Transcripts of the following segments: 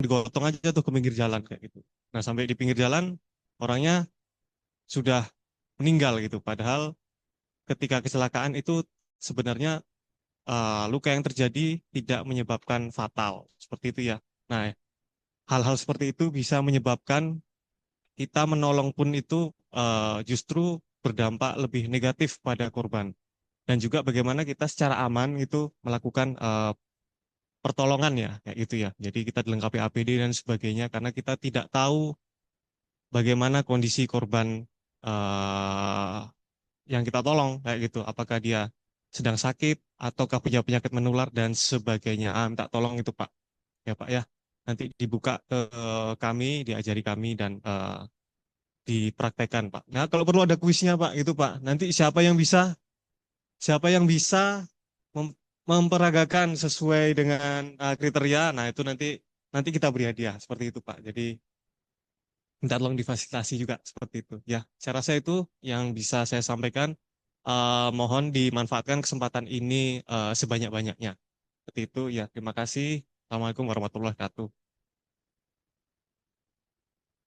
Digotong aja tuh ke pinggir jalan kayak gitu. Nah, sampai di pinggir jalan orangnya sudah meninggal gitu. Padahal ketika kecelakaan itu sebenarnya luka yang terjadi tidak menyebabkan fatal seperti itu ya. Nah, hal-hal seperti itu bisa menyebabkan kita menolong pun itu justru berdampak lebih negatif pada korban. Dan juga bagaimana kita secara aman itu melakukan pertolongan ya, kayak gitu ya. Jadi kita dilengkapi APD dan sebagainya karena kita tidak tahu bagaimana kondisi korban eh, yang kita tolong kayak gitu. Apakah dia sedang sakit ataukah punya penyakit menular dan sebagainya. Minta tolong itu Pak. Ya Pak ya. Nanti dibuka ke kami, diajari kami dan dipraktekkan Pak. Nah, kalau perlu ada kuisnya Pak, gitu Pak. Nanti siapa yang bisa memperagakan sesuai dengan kriteria, nah itu nanti nanti kita beri hadiah seperti itu Pak. Jadi minta tolong difasilitasi juga seperti itu. Ya, saya rasa itu yang bisa saya sampaikan. Mohon dimanfaatkan kesempatan ini sebanyak-banyaknya. Seperti itu ya. Terima kasih. Assalamualaikum warahmatullahi wabarakatuh.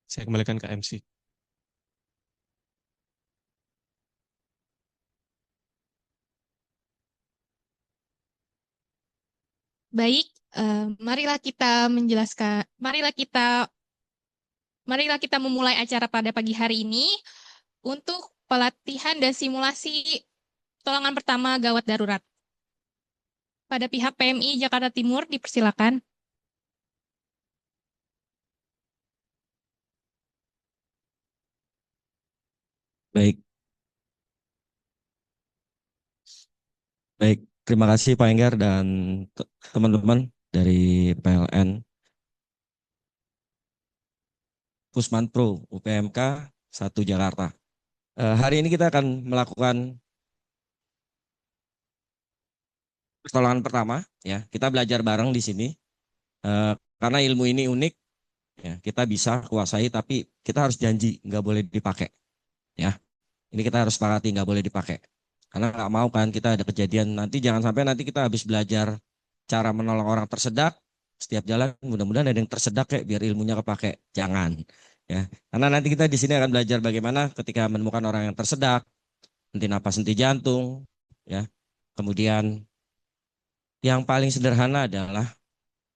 Saya kembalikan ke MC. Baik, marilah kita menjelaskan, marilah kita memulai acara pada pagi hari ini untuk pelatihan dan simulasi pertolongan pertama gawat darurat. Pada pihak PMI Jakarta Timur, dipersilakan. Baik, baik. Terima kasih Pak Enggar dan teman-teman dari PLN Pusman Pro UPMK 1 Jakarta. Hari ini kita akan melakukan pertolongan pertama, ya. Kita belajar bareng di sini karena ilmu ini unik, ya. Kita bisa kuasai, tapi kita harus janji nggak boleh dipakai, ya. Ini kita harus sepakati nggak boleh dipakai. Karena nggak mau kan kita ada kejadian nanti, jangan sampai nanti kita habis belajar cara menolong orang tersedak, setiap jalan mudah-mudahan ada yang tersedak kayak biar ilmunya kepake. Jangan, ya. Karena nanti kita di sini akan belajar bagaimana ketika menemukan orang yang tersedak, henti napas, henti jantung, ya. Kemudian yang paling sederhana adalah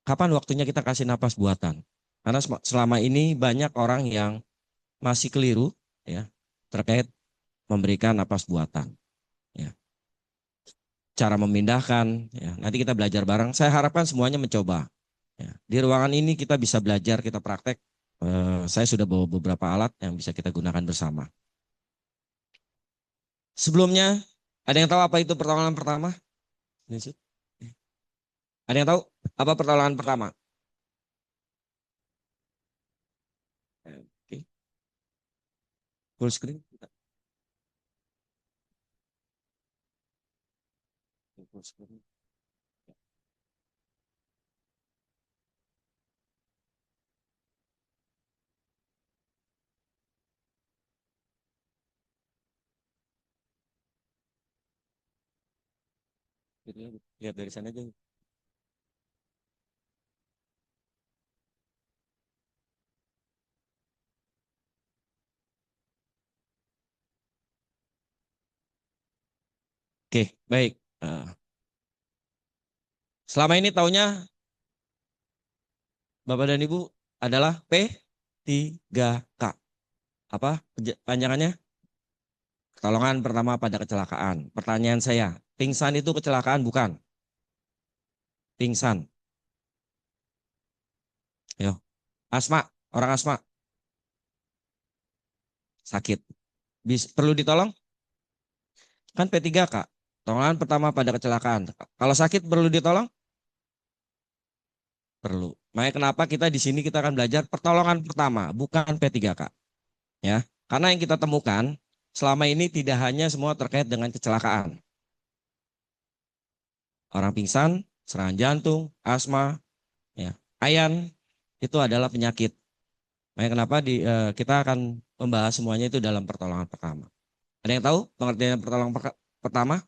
kapan waktunya kita kasih napas buatan. Karena selama ini banyak orang yang masih keliru, ya, terkait memberikan napas buatan, ya. Cara memindahkan, ya. Nanti kita belajar bareng. Saya harapkan semuanya mencoba. Ya. Di ruangan ini kita bisa belajar, kita praktek. Saya sudah bawa beberapa alat yang bisa kita gunakan bersama. Sebelumnya, ada yang tahu apa itu pertolongan pertama? Ada yang tahu apa pertolongan pertama? Oke. Full screen. Full screen. Lihat dari sana aja. Oke, baik. Selama ini taunya Bapak dan Ibu adalah P3K. Apa panjangannya? Pertolongan pertama pada kecelakaan. Pertanyaan saya, pingsan itu kecelakaan bukan? Pingsan. Yo. Asma, orang asma. sakit. Perlu ditolong? Kan P3K. Pertolongan pertama pada kecelakaan. Kalau sakit perlu ditolong? Perlu. Makanya kenapa kita di sini kita akan belajar pertolongan pertama, bukan P3K. Ya. Karena yang kita temukan selama ini tidak hanya semua terkait dengan kecelakaan. Orang pingsan, serangan jantung, asma, ya, ayan, itu adalah penyakit. Makanya kenapa kita akan membahas semuanya itu dalam pertolongan pertama. Ada yang tahu pengertian pertolongan pertama?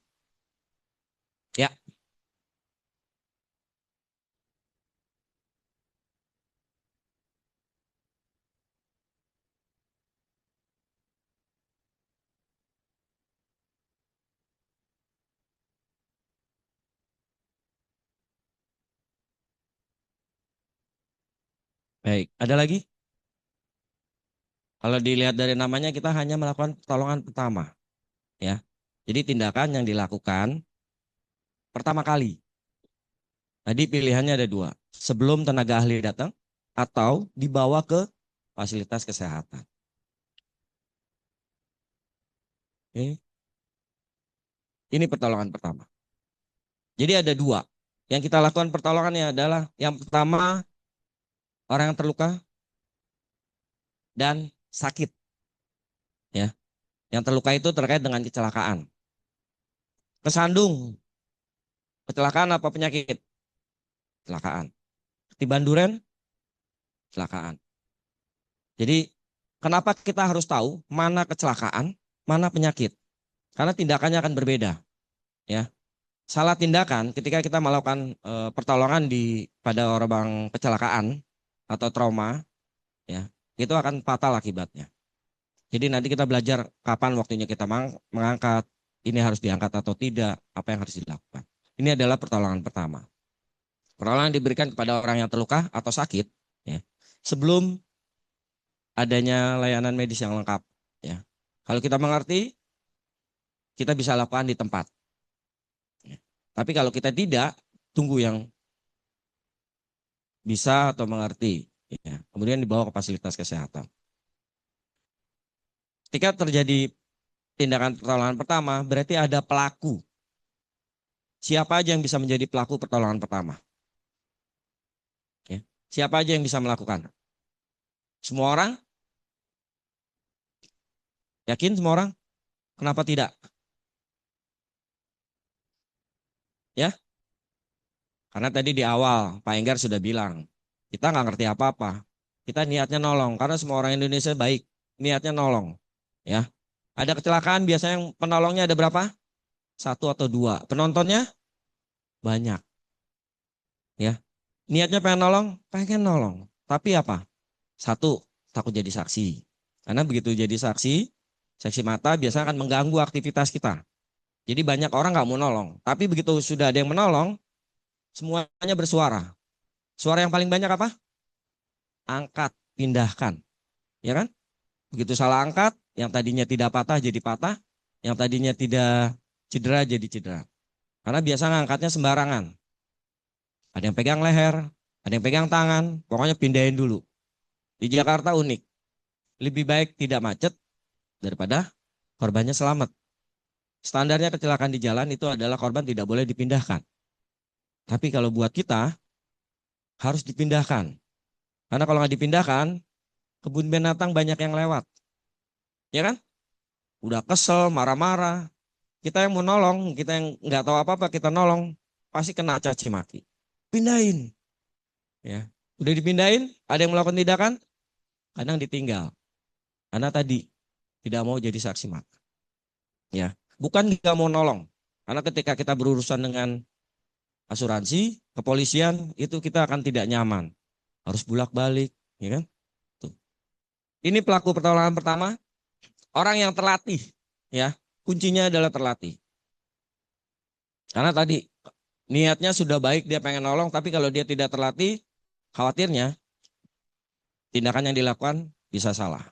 Ya. Baik, ada lagi? Kalau dilihat dari namanya kita hanya melakukan pertolongan pertama, ya. Jadi tindakan yang dilakukan pertama kali. Tadi pilihannya ada dua, sebelum tenaga ahli datang atau dibawa ke fasilitas kesehatan. Oke. Ini pertolongan pertama. Jadi ada dua. Yang kita lakukan pertolongannya adalah yang pertama orang yang terluka dan sakit. Ya. Yang terluka itu terkait dengan kecelakaan. Kesandung, kecelakaan apa penyakit? Kecelakaan. Ketiban duren, kecelakaan. Jadi kenapa kita harus tahu mana kecelakaan, mana penyakit? Karena tindakannya akan berbeda. Ya. Salah tindakan ketika kita melakukan pertolongan pada orang kecelakaan atau trauma, ya, itu akan fatal akibatnya. Jadi nanti kita belajar kapan waktunya kita mengangkat, ini harus diangkat atau tidak, apa yang harus dilakukan. Ini adalah pertolongan pertama. Pertolongan diberikan kepada orang yang terluka atau sakit, ya, sebelum adanya layanan medis yang lengkap. Ya. Kalau kita mengerti, kita bisa lakukan di tempat. Ya. Tapi kalau kita tidak, tunggu yang bisa atau mengerti. Ya. Kemudian dibawa ke fasilitas kesehatan. Ketika terjadi tindakan pertolongan pertama, berarti ada pelaku. Siapa aja yang bisa menjadi pelaku pertolongan pertama? Ya. Siapa aja yang bisa melakukan? Semua orang? Yakin semua orang? Kenapa tidak? Ya, karena tadi di awal Pak Enggar sudah bilang, kita nggak ngerti apa-apa. Kita niatnya nolong, karena semua orang Indonesia baik. Niatnya nolong. Ya, ada kecelakaan biasanya yang penolongnya ada berapa? 1 atau 2. Penontonnya banyak. Ya, niatnya pengen nolong. Tapi apa? 1, takut jadi saksi. Karena begitu jadi saksi, saksi mata biasanya akan mengganggu aktivitas kita. Jadi banyak orang nggak mau nolong. Tapi begitu sudah ada yang menolong, semuanya bersuara. Suara yang paling banyak apa? Angkat, pindahkan. Ya kan? Begitu salah angkat, yang tadinya tidak patah jadi patah, yang tadinya tidak cedera jadi cedera. Karena biasa ngangkatnya sembarangan. Ada yang pegang leher, ada yang pegang tangan, pokoknya pindahin dulu. Di Jakarta unik. Lebih baik tidak macet daripada korbannya selamat. Standarnya kecelakaan di jalan itu adalah korban tidak boleh dipindahkan. Tapi kalau buat kita, harus dipindahkan. Karena kalau nggak dipindahkan, kebun binatang banyak yang lewat. Ya kan? Udah kesel, marah-marah. Kita yang mau nolong, kita yang nggak tahu apa-apa, kita nolong, pasti kena caci maki. Pindahin. Ya. Udah dipindahin, ada yang melakukan tindakan, kadang ditinggal. Karena tadi tidak mau jadi saksi mata. Ya. Bukan nggak mau nolong. Karena ketika kita berurusan dengan asuransi, kepolisian, itu kita akan tidak nyaman. Harus bolak-balik, ya kan? Tuh. Ini pelaku pertolongan pertama, orang yang terlatih, ya. Kuncinya adalah terlatih. Karena tadi niatnya sudah baik, dia pengen nolong, tapi kalau dia tidak terlatih, khawatirnya tindakan yang dilakukan bisa salah.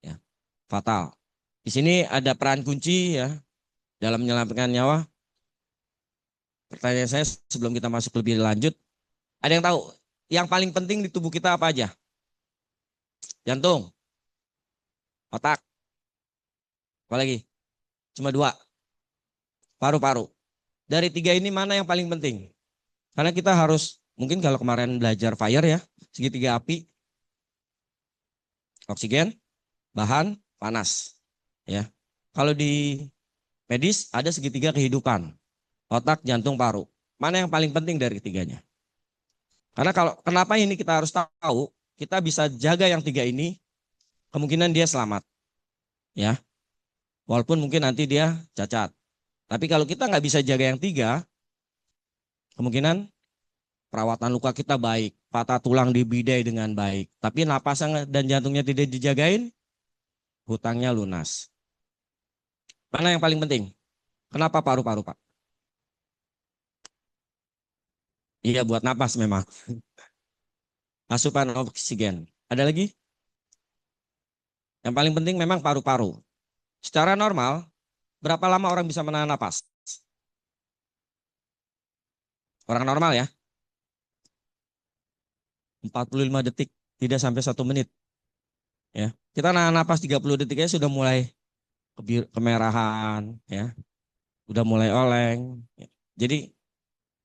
Ya, fatal. Di sini ada peran kunci ya dalam menyelamatkan nyawa. Pertanyaan saya sebelum kita masuk lebih lanjut, ada yang tahu yang paling penting di tubuh kita apa aja? Jantung, otak, Apalagi? Cuma 2. Paru-paru. Dari 3 ini mana yang paling penting? Karena kita harus, mungkin kalau kemarin belajar fire ya, segitiga api, oksigen, bahan, panas. Ya. Kalau di medis ada segitiga kehidupan, otak, jantung, paru. Mana yang paling penting dari ketiganya? Karena kenapa ini kita harus tahu, kita bisa jaga yang 3 ini, kemungkinan dia selamat. Ya. Walaupun mungkin nanti dia cacat. Tapi kalau kita nggak bisa jaga yang 3, kemungkinan perawatan luka kita baik, patah tulang dibidai dengan baik. Tapi napasnya dan jantungnya tidak dijagain, hutangnya lunas. Mana yang paling penting? Kenapa paru-paru, Pak? Iya, buat napas memang. Asupan oksigen. Ada lagi? Yang paling penting memang paru-paru. Secara normal, berapa lama orang bisa menahan napas? Orang normal ya, 45 detik, tidak sampai 1 menit. Ya, kita nahan napas 30 detik aja sudah mulai kemerahan, ya, udah mulai oleng. Ya. Jadi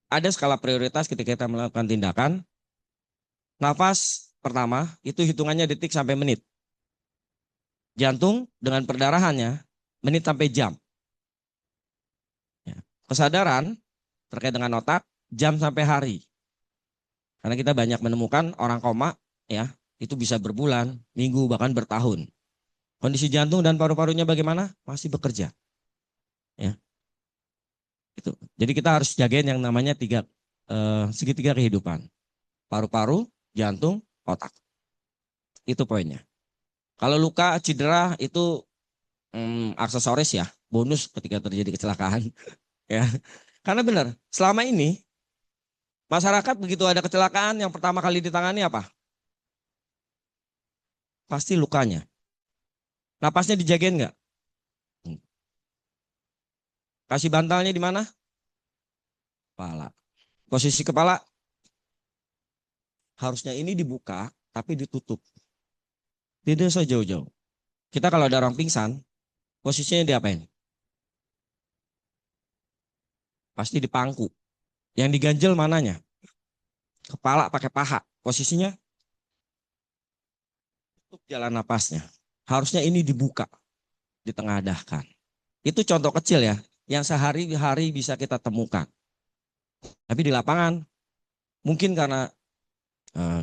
ada skala prioritas ketika kita melakukan tindakan. Nafas pertama itu hitungannya detik sampai menit. Jantung dengan perdarahannya menit sampai jam. Ya. Kesadaran terkait dengan otak jam sampai hari. Karena kita banyak menemukan orang koma ya, itu bisa berbulan, minggu, bahkan bertahun. Kondisi jantung dan paru-parunya bagaimana? Masih bekerja. Ya. Itu. Jadi kita harus jagain yang namanya segitiga kehidupan. Paru-paru, jantung, otak. Itu poinnya. Kalau luka, cedera itu aksesoris ya, bonus ketika terjadi kecelakaan. Ya, karena benar, selama ini masyarakat begitu ada kecelakaan yang pertama kali ditangani apa? Pasti lukanya. Napasnya dijagain nggak? Kasih bantalnya di mana? Kepala. Posisi kepala harusnya ini dibuka tapi ditutup. Tidak usah jauh-jauh. Kita kalau ada orang pingsan, posisinya diapain? Pasti dipangku. Yang diganjel mananya? Kepala pakai paha. Posisinya tutup jalan napasnya. Harusnya ini dibuka, ditengadahkan. Itu contoh kecil ya, yang sehari-hari bisa kita temukan. Tapi di lapangan, mungkin karena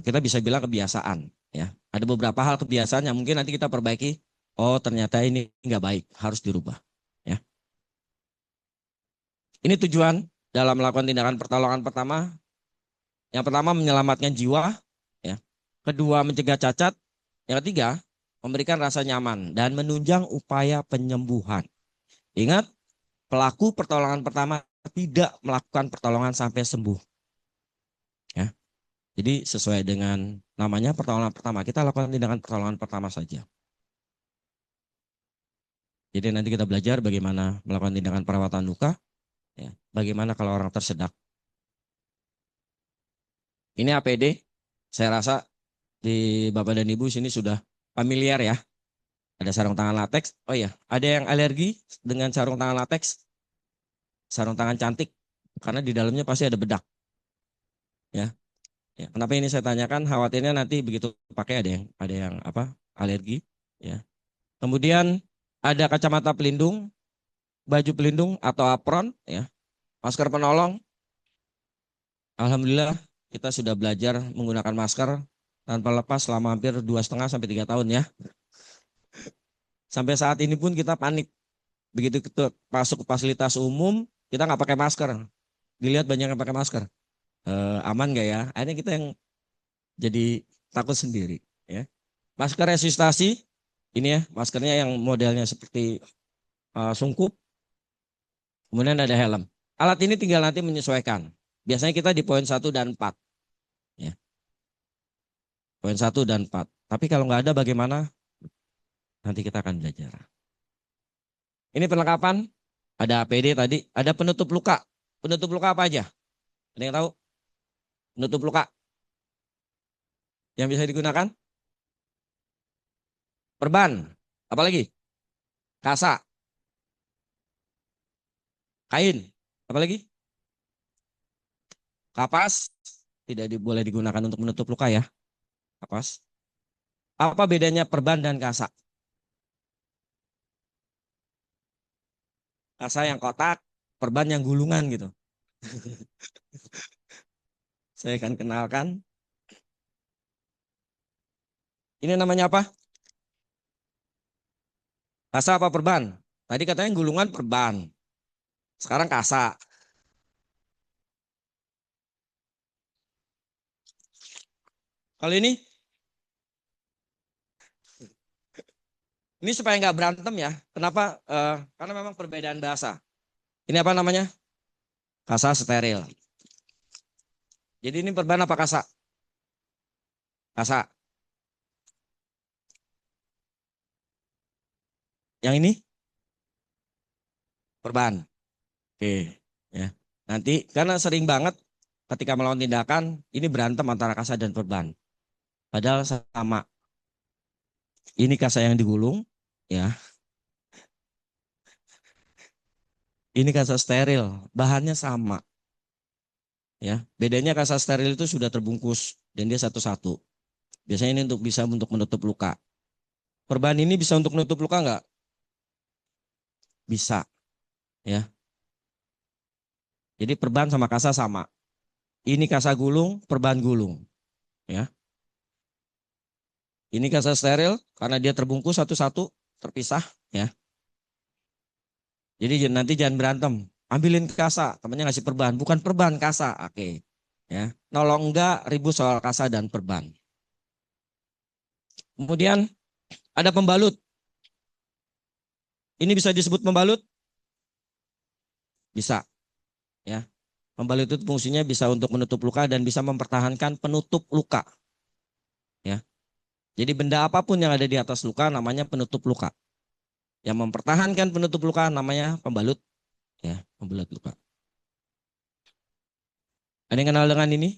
kita bisa bilang kebiasaan. Ya, ada beberapa hal kebiasaan yang mungkin nanti kita perbaiki. Oh, ternyata ini nggak baik, harus dirubah. Ya, ini tujuan dalam melakukan tindakan pertolongan pertama. Yang pertama menyelamatkan jiwa, ya. Kedua mencegah cacat. Yang ketiga memberikan rasa nyaman dan menunjang upaya penyembuhan. Ingat, pelaku pertolongan pertama tidak melakukan pertolongan sampai sembuh. Ya. Jadi sesuai dengan namanya pertolongan pertama, kita lakukan tindakan pertolongan pertama saja. Jadi nanti kita belajar bagaimana melakukan tindakan perawatan luka, ya. Bagaimana kalau orang tersedak. Ini APD, saya rasa di Bapak dan Ibu sini sudah familiar ya. Ada sarung tangan lateks. Oh iya, ada yang alergi dengan sarung tangan lateks? Sarung tangan cantik, karena di dalamnya pasti ada bedak. Ya. Ya, kenapa ini saya tanyakan? Khawatirnya nanti begitu pakai ada yang apa? Alergi. Ya. Kemudian ada kacamata pelindung, baju pelindung atau apron, ya, masker penolong. Alhamdulillah kita sudah belajar menggunakan masker tanpa lepas selama hampir 2,5 sampai 3 tahun ya. Sampai saat ini pun kita panik. Begitu kita masuk ke fasilitas umum, kita nggak pakai masker. Dilihat banyak yang pakai masker. Aman nggak ya? Akhirnya kita yang jadi takut sendiri. Ya. Masker resistasi, ini ya, maskernya yang modelnya seperti sungkup. Kemudian ada helm. Alat ini tinggal nanti menyesuaikan. Biasanya kita di poin 1 dan 4. Ya. Poin 1 dan 4. Tapi kalau nggak ada bagaimana? Nanti kita akan belajar. Ini perlengkapan. Ada APD tadi. Ada penutup luka. Penutup luka apa aja? Ada yang tahu? Penutup luka yang bisa digunakan? Perban. Apalagi? Kasa. Kain. Apa lagi? Kapas. Tidak boleh digunakan untuk menutup luka ya. Kapas. Apa bedanya perban dan kasa? Kasa yang kotak, perban yang gulungan gitu. Saya akan kenalkan. Ini namanya apa? Kasa apa perban? Tadi katanya gulungan perban. Sekarang kasa. Kalau ini supaya nggak berantem ya. Kenapa? Karena memang perbedaan bahasa. Ini apa namanya? Kasa steril. Jadi ini perban apa kasa? Kasa. Yang ini perban. Oke, ya. Nanti karena sering banget ketika melawan tindakan ini berantem antara kasa dan perban. Padahal sama. Ini kasa yang digulung, ya. Ini kasa steril, bahannya sama. Ya, bedanya kasa steril itu sudah terbungkus dan dia satu-satu. Biasanya ini bisa untuk menutup luka. Perban ini bisa untuk menutup luka enggak? Bisa, ya. Jadi perban sama kasa sama. Ini kasa gulung, perban gulung, ya. Ini kasa steril karena dia terbungkus satu-satu, terpisah, ya. Jadi nanti jangan berantem. Ambilin kasa, temannya ngasih perban, bukan perban kasa. Oke. Ya. Nolong enggak ribut soal kasa dan perban. Kemudian ada pembalut. Ini bisa disebut pembalut? Bisa, ya. Pembalut itu fungsinya bisa untuk menutup luka dan bisa mempertahankan penutup luka. Ya. Jadi benda apapun yang ada di atas luka namanya penutup luka. Yang mempertahankan penutup luka namanya pembalut, ya, pembalut luka. Ada yang kenal dengan ini?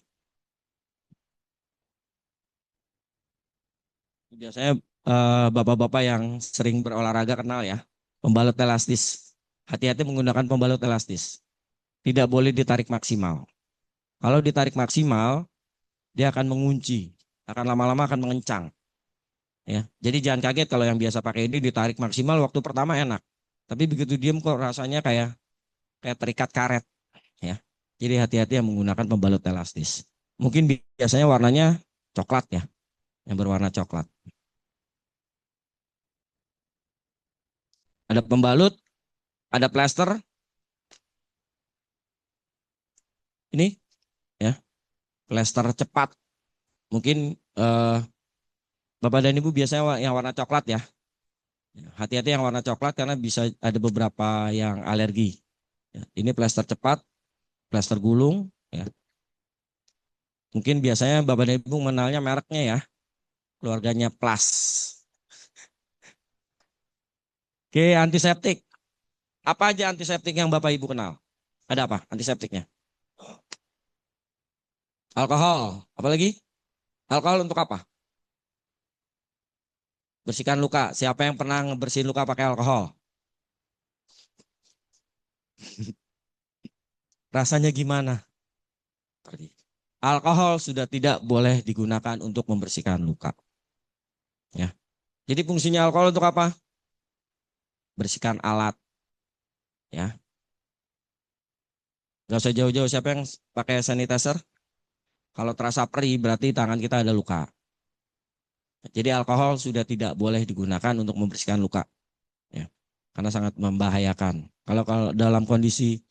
Biasanya bapak-bapak yang sering berolahraga kenal ya. Pembalut elastis. Hati-hati menggunakan pembalut elastis. Tidak boleh ditarik maksimal. Kalau ditarik maksimal, dia akan mengunci. Akan lama-lama akan mengencang. Ya, jadi jangan kaget kalau yang biasa pakai ini ditarik maksimal waktu pertama enak. Tapi begitu diem kok rasanya kayak terikat karet. Ya, jadi hati-hati yang menggunakan pembalut elastis. Mungkin biasanya warnanya coklat ya, yang berwarna coklat. Ada pembalut, ada plester. Ini ya, plester cepat. Mungkin Bapak dan Ibu biasanya yang warna coklat ya. Hati-hati yang warna coklat karena bisa ada beberapa yang alergi. Ya, ini plester cepat, plester gulung. Ya. Mungkin biasanya Bapak dan Ibu mengenalnya mereknya ya. Keluarganya Plus. Oke, antiseptik. Apa aja antiseptik yang Bapak Ibu kenal? Ada apa antiseptiknya? Alkohol. Apalagi? Alkohol untuk apa? Bersihkan luka. Siapa yang pernah ngebersihin luka pakai alkohol? Rasanya gimana? Alkohol sudah tidak boleh digunakan untuk membersihkan luka. Ya. Jadi fungsinya alkohol untuk apa? Bersihkan alat. Ya. Gak usah jauh-jauh. Siapa yang pakai sanitizer? Kalau terasa perih berarti tangan kita ada luka. Jadi alkohol sudah tidak boleh digunakan untuk membersihkan luka. Ya. Karena sangat membahayakan. Kalau dalam kondisi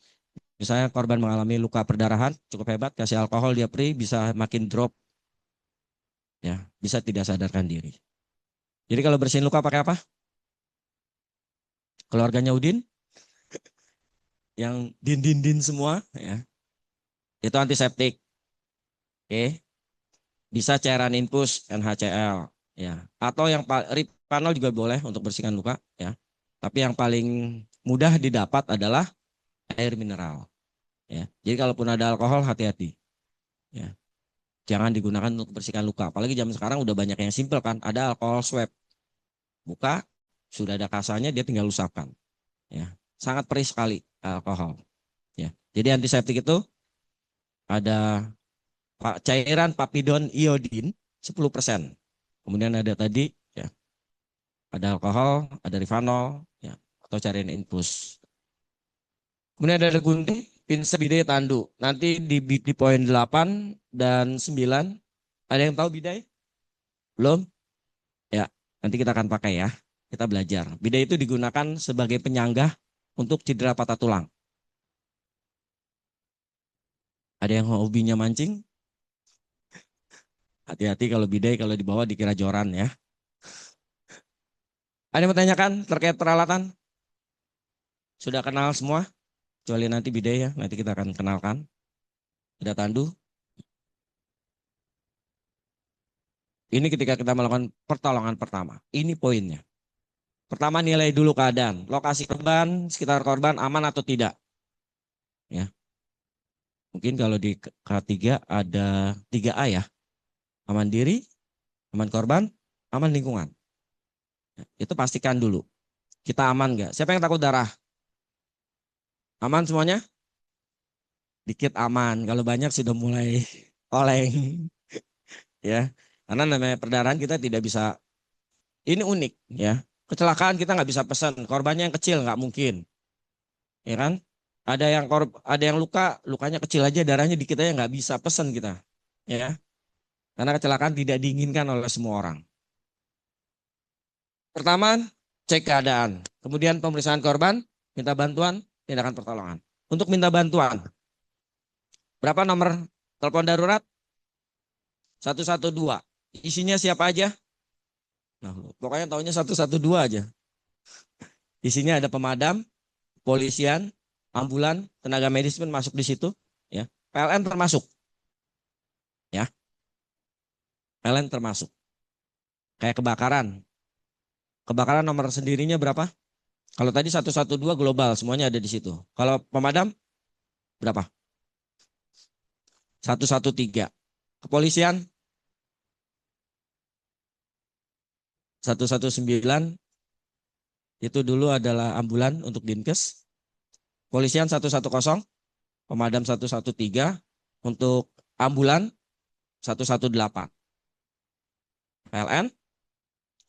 misalnya korban mengalami luka perdarahan cukup hebat, kasih alkohol dia perih bisa makin drop. Ya, bisa tidak sadarkan diri. Jadi kalau bersihin luka pakai apa? Keluarganya Udin yang din semua ya. Itu antiseptik. Oke. Bisa cairan infus NaCl ya. Atau yang Ripanol juga boleh untuk bersihkan luka ya. Tapi yang paling mudah didapat adalah air mineral ya. Jadi kalaupun ada alkohol hati-hati. Ya. Jangan digunakan untuk bersihkan luka. Apalagi zaman sekarang udah banyak yang simpel kan. Ada alkohol swab. Buka, sudah ada kasanya dia tinggal usapkan. Ya. Sangat perih sekali alkohol. Ya. Jadi antiseptik itu ada cairan papidon iodin 10%. Kemudian ada tadi ya, ada alkohol, ada rifanol, ya, atau cairan infus. Kemudian ada gunting, pinsel, bidai, tandu. Nanti di poin 8 dan 9, ada yang tahu bidai? Belum? Ya, nanti kita akan pakai ya. Kita belajar. Bidai itu digunakan sebagai penyanggah untuk cedera patah tulang. Ada yang hobinya mancing? Hati-hati kalau bidai kalau dibawa dikira joran ya. Ada yang menanyakan terkait peralatan? Sudah kenal semua? Kecuali nanti bidai ya, nanti kita akan kenalkan. Ada tandu. Ini ketika kita melakukan pertolongan pertama. Ini poinnya. Pertama nilai dulu keadaan. Lokasi korban, sekitar korban aman atau tidak. Ya. Mungkin kalau di K3 ada 3A ya. Aman diri, aman korban, aman lingkungan. Itu pastikan dulu. Kita aman nggak? Siapa yang takut darah? Aman semuanya? Dikit aman. Kalau banyak sudah mulai oleng. Ya. Karena namanya perdarahan kita tidak bisa. Ini unik ya. Kecelakaan kita nggak bisa pesan. Korbannya yang kecil nggak mungkin. Ya kan? Ada yang lukanya kecil aja, darahnya dikit aja nggak bisa pesan kita. Ya. Karena kecelakaan tidak diinginkan oleh semua orang. Pertama, cek keadaan. Kemudian pemeriksaan korban, minta bantuan, tindakan pertolongan. Untuk minta bantuan, berapa nomor telepon darurat? 112. Isinya siapa aja? Nah, pokoknya tahunya 112 aja. Isinya ada pemadam, polisian, ambulan, tenaga medis pun masuk di situ. Ya. PLN termasuk. Ya. PLN termasuk. Kayak kebakaran. Kebakaran nomor sendirinya berapa? Kalau tadi 112 global, semuanya ada di situ. Kalau pemadam, berapa? 113. Kepolisian, 119. Itu dulu adalah ambulan untuk Dinkes. Polisian 110. Pemadam 113. Untuk ambulan 118. PLN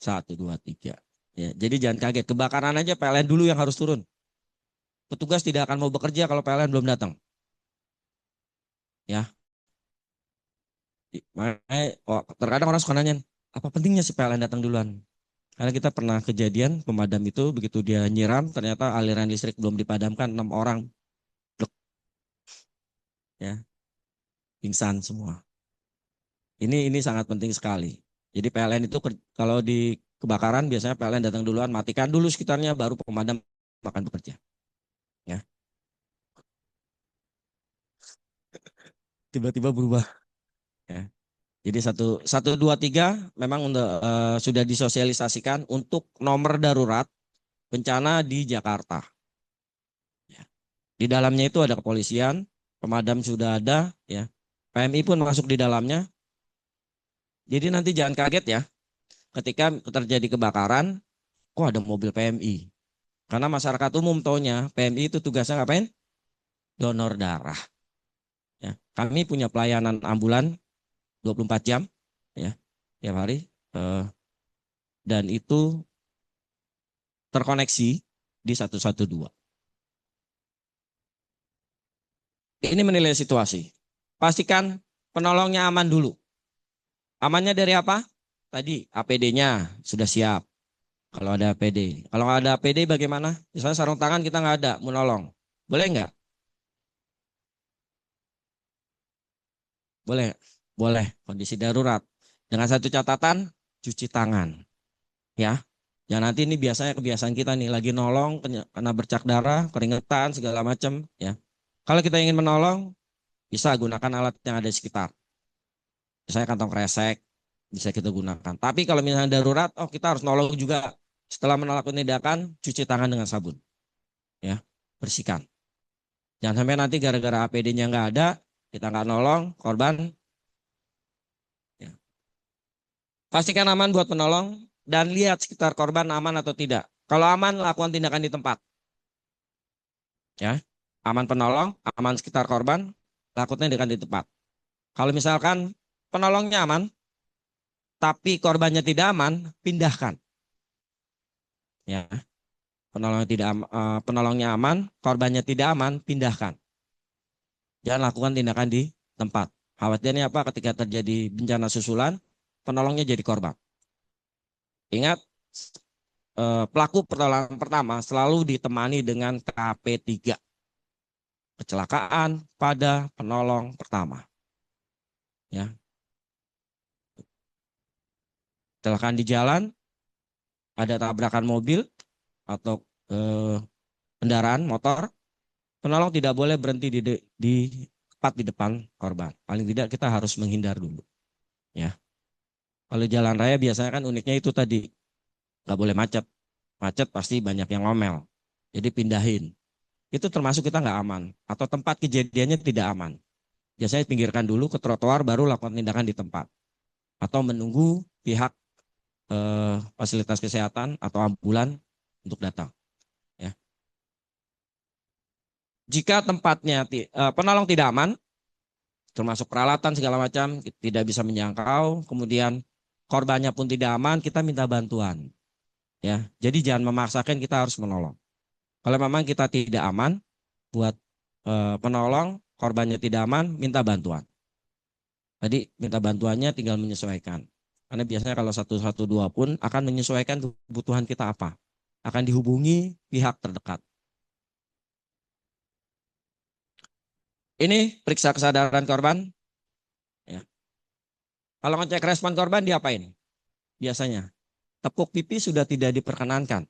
123. Ya, jadi jangan kaget. Kebakaran aja PLN dulu yang harus turun. Petugas tidak akan mau bekerja kalau PLN belum datang. Ya. Terkadang orang suka nanya, apa pentingnya si PLN datang duluan? Karena kita pernah kejadian pemadam itu begitu dia nyiram, ternyata aliran listrik belum dipadamkan, 6 orang ya pingsan semua. Ini sangat penting sekali. Jadi PLN itu kalau di kebakaran biasanya PLN datang duluan, matikan dulu sekitarnya, baru pemadam akan bekerja. Ya. Tiba-tiba berubah. Ya. Jadi 123 memang sudah disosialisasikan untuk nomor darurat bencana di Jakarta. Ya. Di dalamnya itu ada kepolisian, pemadam sudah ada, ya. PMI pun masuk di dalamnya. Jadi nanti jangan kaget ya, ketika terjadi kebakaran, kok ada mobil PMI? Karena masyarakat umum taunya PMI itu tugasnya ngapain? Donor darah. Ya. Kami punya pelayanan ambulan 24 jam, ya, tiap hari, dan itu terkoneksi di 112. Ini menilai situasi. Pastikan penolongnya aman dulu. Amannya dari apa? Tadi APD-nya sudah siap. Kalau ada APD. Kalau nggak ada APD bagaimana? Misalnya sarung tangan kita nggak ada, mau nolong. Boleh nggak? Boleh. Boleh. Kondisi darurat. Dengan satu catatan, cuci tangan. Ya. Ya nanti ini biasanya kebiasaan kita nih, lagi nolong, kena bercak darah, keringetan, segala macam. Ya. Kalau kita ingin menolong, bisa gunakan alat yang ada di sekitar. Misalnya kantong kresek, bisa kita gunakan. Tapi kalau misalnya darurat, kita harus nolong juga. Setelah melakukan tindakan, cuci tangan dengan sabun. Ya, bersihkan. Jangan sampai nanti gara-gara APD-nya nggak ada, kita nggak nolong, korban. Ya. Pastikan aman buat penolong, dan lihat sekitar korban aman atau tidak. Kalau aman, lakukan tindakan di tempat. Ya. aman penolong, aman sekitar korban, lakukan di tempat. Kalau misalkan penolongnya aman, tapi korbannya tidak aman, pindahkan. Ya, penolongnya aman, korbannya tidak aman, pindahkan. Jangan lakukan tindakan di tempat. Khawatirnya apa? Ketika terjadi bencana susulan, penolongnya jadi korban. Ingat, pelaku pertolongan pertama selalu ditemani dengan KP3. Kecelakaan pada penolong pertama. Ya. Kecelakaan di jalan, ada tabrakan mobil atau kendaraan motor, penolong tidak boleh berhenti tepat di depan korban. Paling tidak kita harus menghindar dulu. Ya. Kalau jalan raya biasanya kan uniknya itu tadi, nggak boleh macet. Macet pasti banyak yang ngomel. Jadi pindahin. Itu termasuk kita nggak aman. Atau tempat kejadiannya tidak aman. Biasanya pinggirkan dulu ke trotoar baru lakukan tindakan di tempat. Atau menunggu pihak fasilitas kesehatan atau ambulan untuk datang. Ya. Jika tempatnya penolong tidak aman, termasuk peralatan segala macam tidak bisa menjangkau, kemudian korbannya pun tidak aman, kita minta bantuan. Ya, jadi jangan memaksakan kita harus menolong. Kalau memang kita tidak aman buat penolong, korbannya tidak aman, minta bantuan. Tadi minta bantuannya tinggal menyesuaikan. Karena biasanya kalau 112 pun akan menyesuaikan kebutuhan kita apa. Akan dihubungi pihak terdekat. Ini periksa kesadaran korban. Ya. Kalau ngecek respon korban diapain? Biasanya tepuk pipi sudah tidak diperkenankan.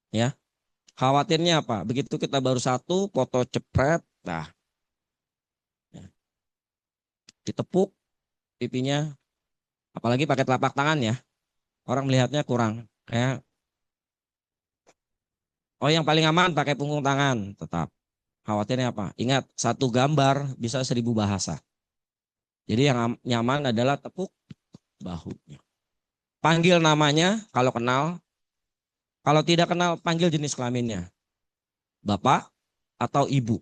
Ya. Khawatirnya apa? Begitu kita baru satu, foto cepret, nah, ya. Ditepuk pipinya, apalagi pakai telapak tangan ya. Orang melihatnya kurang. Kayak, oh yang paling aman pakai punggung tangan, tetap. Khawatirnya apa? Ingat, satu gambar bisa 1000 bahasa. Jadi yang nyaman adalah tepuk bahunya. Panggil namanya kalau kenal. Kalau tidak kenal, panggil jenis kelaminnya. Bapak atau ibu.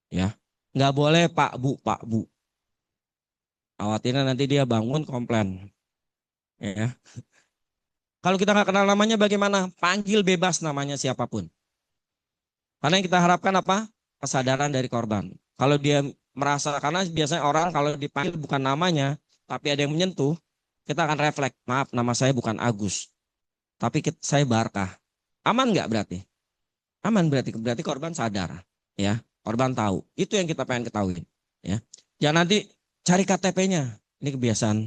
Ya, nggak boleh Pak Bu, Pak Bu. Khawatirnya nanti dia bangun komplain. Ya. Kalau kita nggak kenal namanya bagaimana? Panggil bebas namanya siapapun. Karena yang kita harapkan apa? Kesadaran dari korban. Kalau dia merasa, karena biasanya orang kalau dipanggil bukan namanya, tapi ada yang menyentuh, kita akan refleks. Maaf, nama saya bukan Agus, tapi saya Barkah. Aman nggak berarti? Aman berarti korban sadar. Ya, korban tahu. Itu yang kita pengen ketahui. Ya, jangan nanti cari KTP-nya. Ini kebiasaan.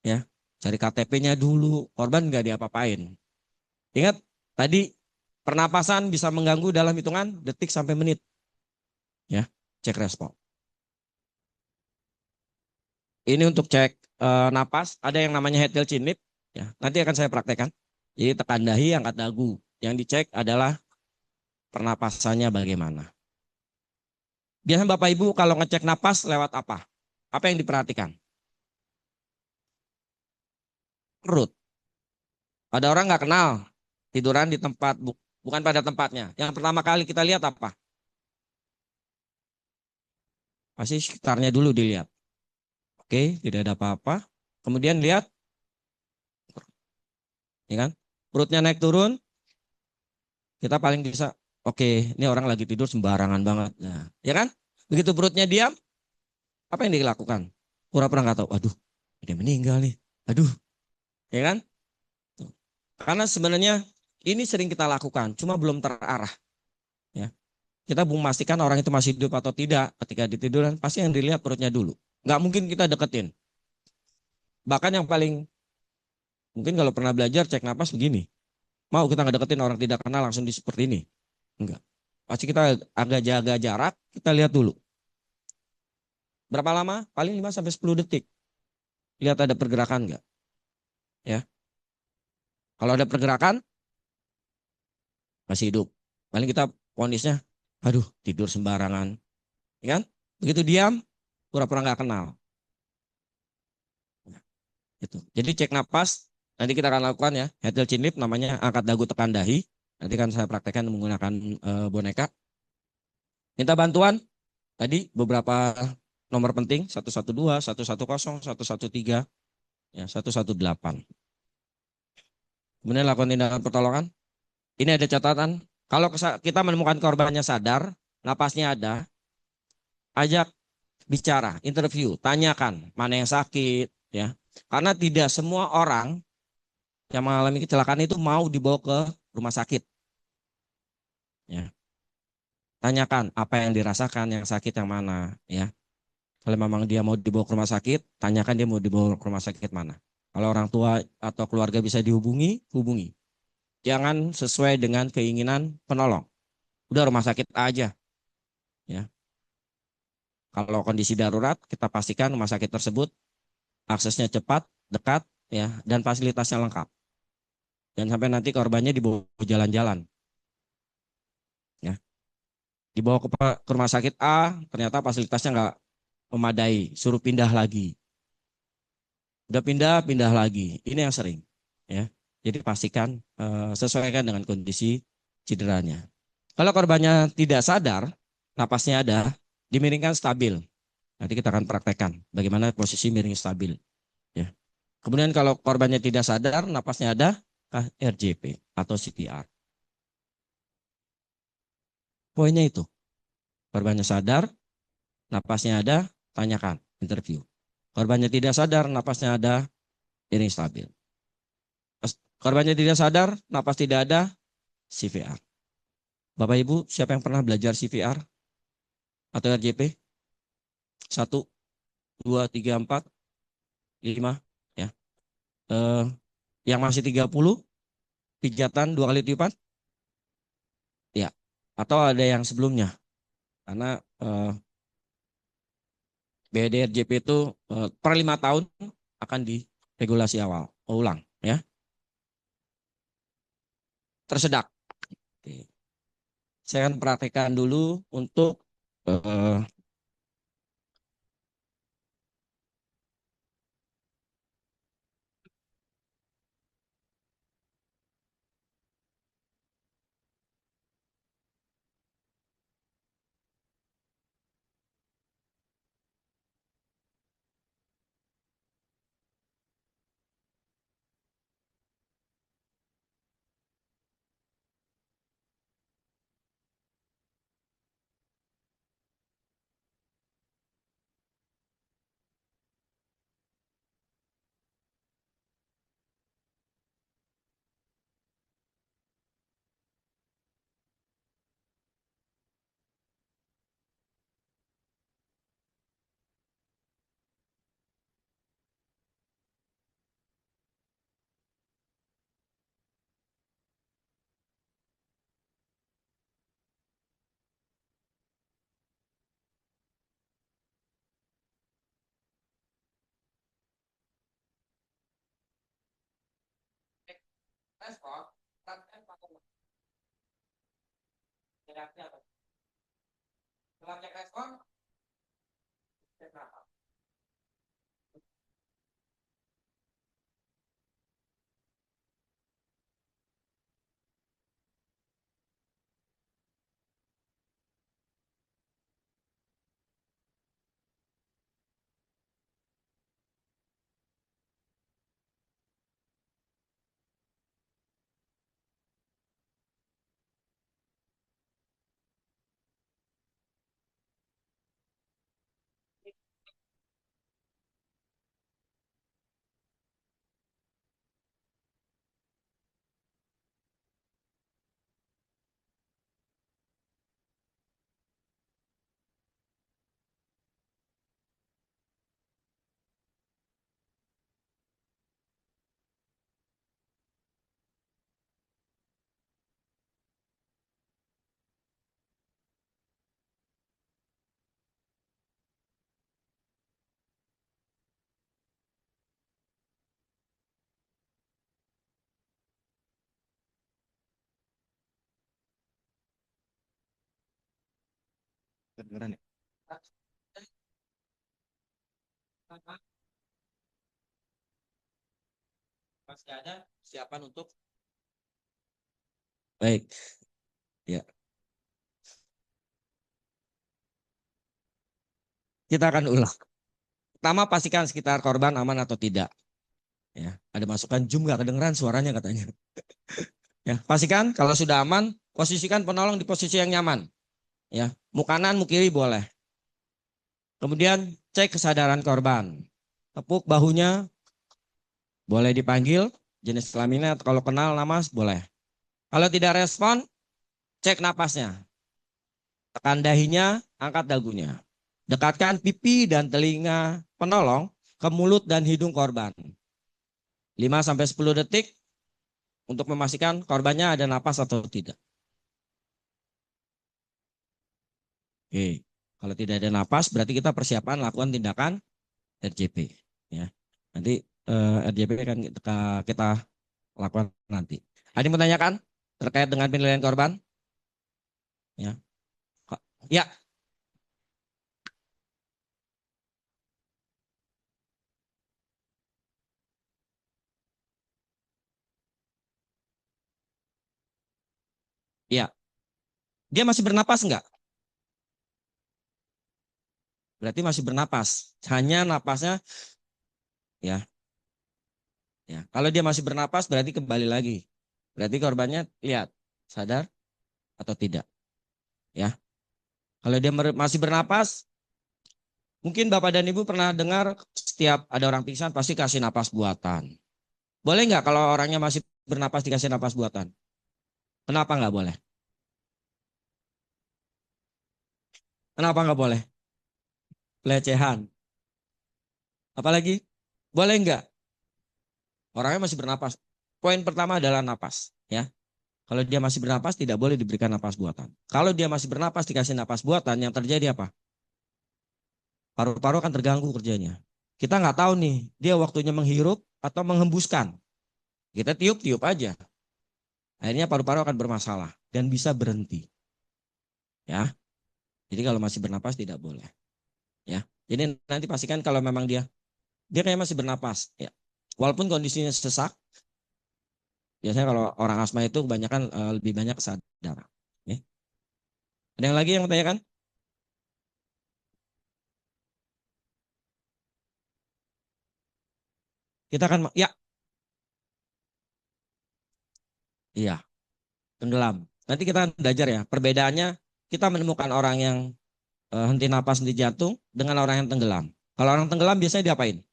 Ya, cari KTP-nya dulu. Korban nggak diapa-apain. Ingat, tadi pernapasan bisa mengganggu dalam hitungan detik sampai menit. Ya, cek respon. Ini untuk cek napas, ada yang namanya head chin lip. Ya, nanti akan saya praktekkan. Jadi tekan dahi, angkat dagu. Yang dicek adalah pernapasannya bagaimana. Biasanya Bapak Ibu kalau ngecek napas lewat apa? Apa yang diperhatikan? Perut. Ada orang nggak kenal, tiduran di tempat, bukan pada tempatnya. Yang pertama kali kita lihat apa? Pasti sekitarnya dulu dilihat. Oke, tidak ada apa-apa. Kemudian lihat, ya kan? Perutnya naik turun, kita paling bisa, oke, ini orang lagi tidur sembarangan banget. Nah, ya kan? Begitu perutnya diam, apa yang dilakukan? Pura-pura nggak tahu. Aduh, dia meninggal nih. Aduh, ya kan? Karena sebenarnya ini sering kita lakukan, cuma belum terarah. Ya. Kita belum memastikan orang itu masih hidup atau tidak. Ketika ditiduran, pasti yang dilihat perutnya dulu. Nggak mungkin kita deketin. Bahkan yang paling, mungkin kalau pernah belajar cek napas begini. Mau kita nggak deketin orang tidak kenal langsung di seperti ini? Enggak. Pasti kita agak jaga jarak, kita lihat dulu. Berapa lama? Paling 5-10 detik. Lihat ada pergerakan enggak. Ya. Kalau ada pergerakan, masih hidup. Paling kita kondisinya, aduh tidur sembarangan. Ya kan? Begitu diam, pura-pura nggak kenal. Gitu. Jadi cek napas, nanti kita akan lakukan ya. Head chin lip namanya angkat dagu tekan dahi. Nanti kan saya praktekkan menggunakan boneka. Minta bantuan tadi beberapa nomor penting 112, 110, 113, ya 118. Kemudian lakukan tindakan pertolongan. Ini ada catatan. Kalau kita menemukan korbannya sadar, napasnya ada, ajak bicara, interview, tanyakan mana yang sakit, ya. Karena tidak semua orang yang mengalami kecelakaan itu mau dibawa ke rumah sakit. Ya. Tanyakan apa yang dirasakan, yang sakit yang mana, ya. Kalau memang dia mau dibawa ke rumah sakit, tanyakan dia mau dibawa ke rumah sakit mana. Kalau orang tua atau keluarga bisa dihubungi, hubungi. Jangan sesuai dengan keinginan penolong. Udah rumah sakit aja, ya. Kalau kondisi darurat, kita pastikan rumah sakit tersebut aksesnya cepat, dekat, ya, dan fasilitasnya lengkap. Dan sampai nanti korbannya dibawa jalan-jalan, ya. Dibawa ke rumah sakit A, ternyata fasilitasnya nggak memadai, suruh pindah lagi. Udah pindah, pindah lagi. Ini yang sering, ya. Jadi pastikan sesuaikan dengan kondisi cederanya. Kalau korbannya tidak sadar, napasnya ada, dimiringkan stabil. Nanti kita akan praktekkan bagaimana posisi miring stabil. Ya. Kemudian kalau korbannya tidak sadar, napasnya ada, RJP atau CPR. Poinnya itu, korbannya sadar, napasnya ada, tanyakan, interview. Korbannya tidak sadar, napasnya ada, miring stabil. Korbannya tidak sadar, napas tidak ada, CPR. Bapak Ibu, siapa yang pernah belajar CPR atau RJP? 1, 2, 3, 4, 5, ya. Eh, yang masih 30, pijatan 2 kali lipat, ya. Atau ada yang sebelumnya, karena BDRJP itu per 5 tahun akan diregulasi awal, ulang, ya. Tersedak. Oke. Saya akan praktekkan dulu untuk respon, setelah cek respon, cek nafas. Kedengeran ya? Pasti ada siapan untuk baik, ya. Kita akan ulang. Pertama, pastikan sekitar korban aman atau tidak. Ya, ada masukan Zoom nggak kedengeran suaranya katanya. Ya, pastikan kalau sudah aman, posisikan penolong di posisi yang nyaman. Ya, mau kanan, mau kiri boleh. Kemudian cek kesadaran korban. Tepuk bahunya, boleh dipanggil jenis kelaminnya atau kalau kenal nama boleh. Kalau tidak respon, cek napasnya. Tekan dahinya, angkat dagunya. Dekatkan pipi dan telinga penolong ke mulut dan hidung korban. 5-10 detik untuk memastikan korbannya ada napas atau tidak. Oke. Kalau tidak ada napas, berarti kita persiapan lakukan tindakan RJP. Ya. Nanti RJP akan kita lakukan nanti. Ada yang menanyakan terkait dengan penilaian korban? Ya. Ya. Ya. Dia masih bernapas enggak? Berarti masih bernapas. Hanya napasnya ya. Ya. Kalau dia masih bernapas berarti kembali lagi. Berarti korbannya lihat sadar atau tidak. Ya. Kalau dia masih bernapas, mungkin Bapak dan Ibu pernah dengar setiap ada orang pingsan pasti kasih napas buatan. Boleh nggak kalau orangnya masih bernapas dikasih napas buatan? Kenapa nggak boleh? Kenapa nggak boleh? Pelecehan. Apalagi? Boleh nggak? Orangnya masih bernapas. Poin pertama adalah napas. Ya. Kalau dia masih bernapas tidak boleh diberikan napas buatan. Kalau dia masih bernapas dikasih napas buatan, yang terjadi apa? Paru-paru akan terganggu kerjanya. Kita nggak tahu nih, dia waktunya menghirup atau menghembuskan. Kita tiup-tiup aja. Akhirnya paru-paru akan bermasalah dan bisa berhenti. Ya. Jadi kalau masih bernapas tidak boleh. Ya. Jadi nanti pastikan kalau memang dia kayak masih bernapas. Ya. Walaupun kondisinya sesak, biasanya kalau orang asma itu kebanyakan lebih banyak kesadaran. Ya. Ada yang lagi yang bertanyakan? Kita akan ya, iya, tenggelam. Nanti kita belajar ya. Perbedaannya kita menemukan orang yang henti napas, henti jantung dengan orang yang tenggelam. Kalau orang tenggelam biasanya diapain?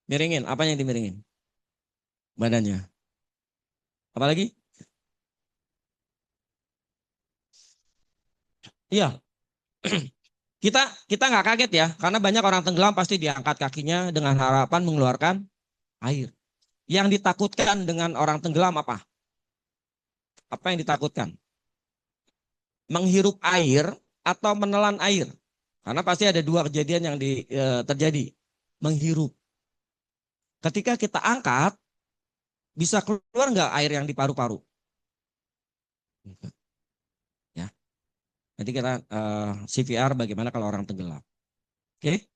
Miringin. Apa yang dimiringin? Badannya. Apalagi? Iya, kita kita nggak kaget ya, karena banyak orang tenggelam pasti diangkat kakinya dengan harapan mengeluarkan air. Yang ditakutkan dengan orang tenggelam apa? Apa yang ditakutkan? Menghirup air atau menelan air? Karena pasti ada dua kejadian yang terjadi. Menghirup. Ketika kita angkat, bisa keluar nggak air yang di paru-paru? Ya, nanti kita CPR bagaimana kalau orang tenggelam. Oke,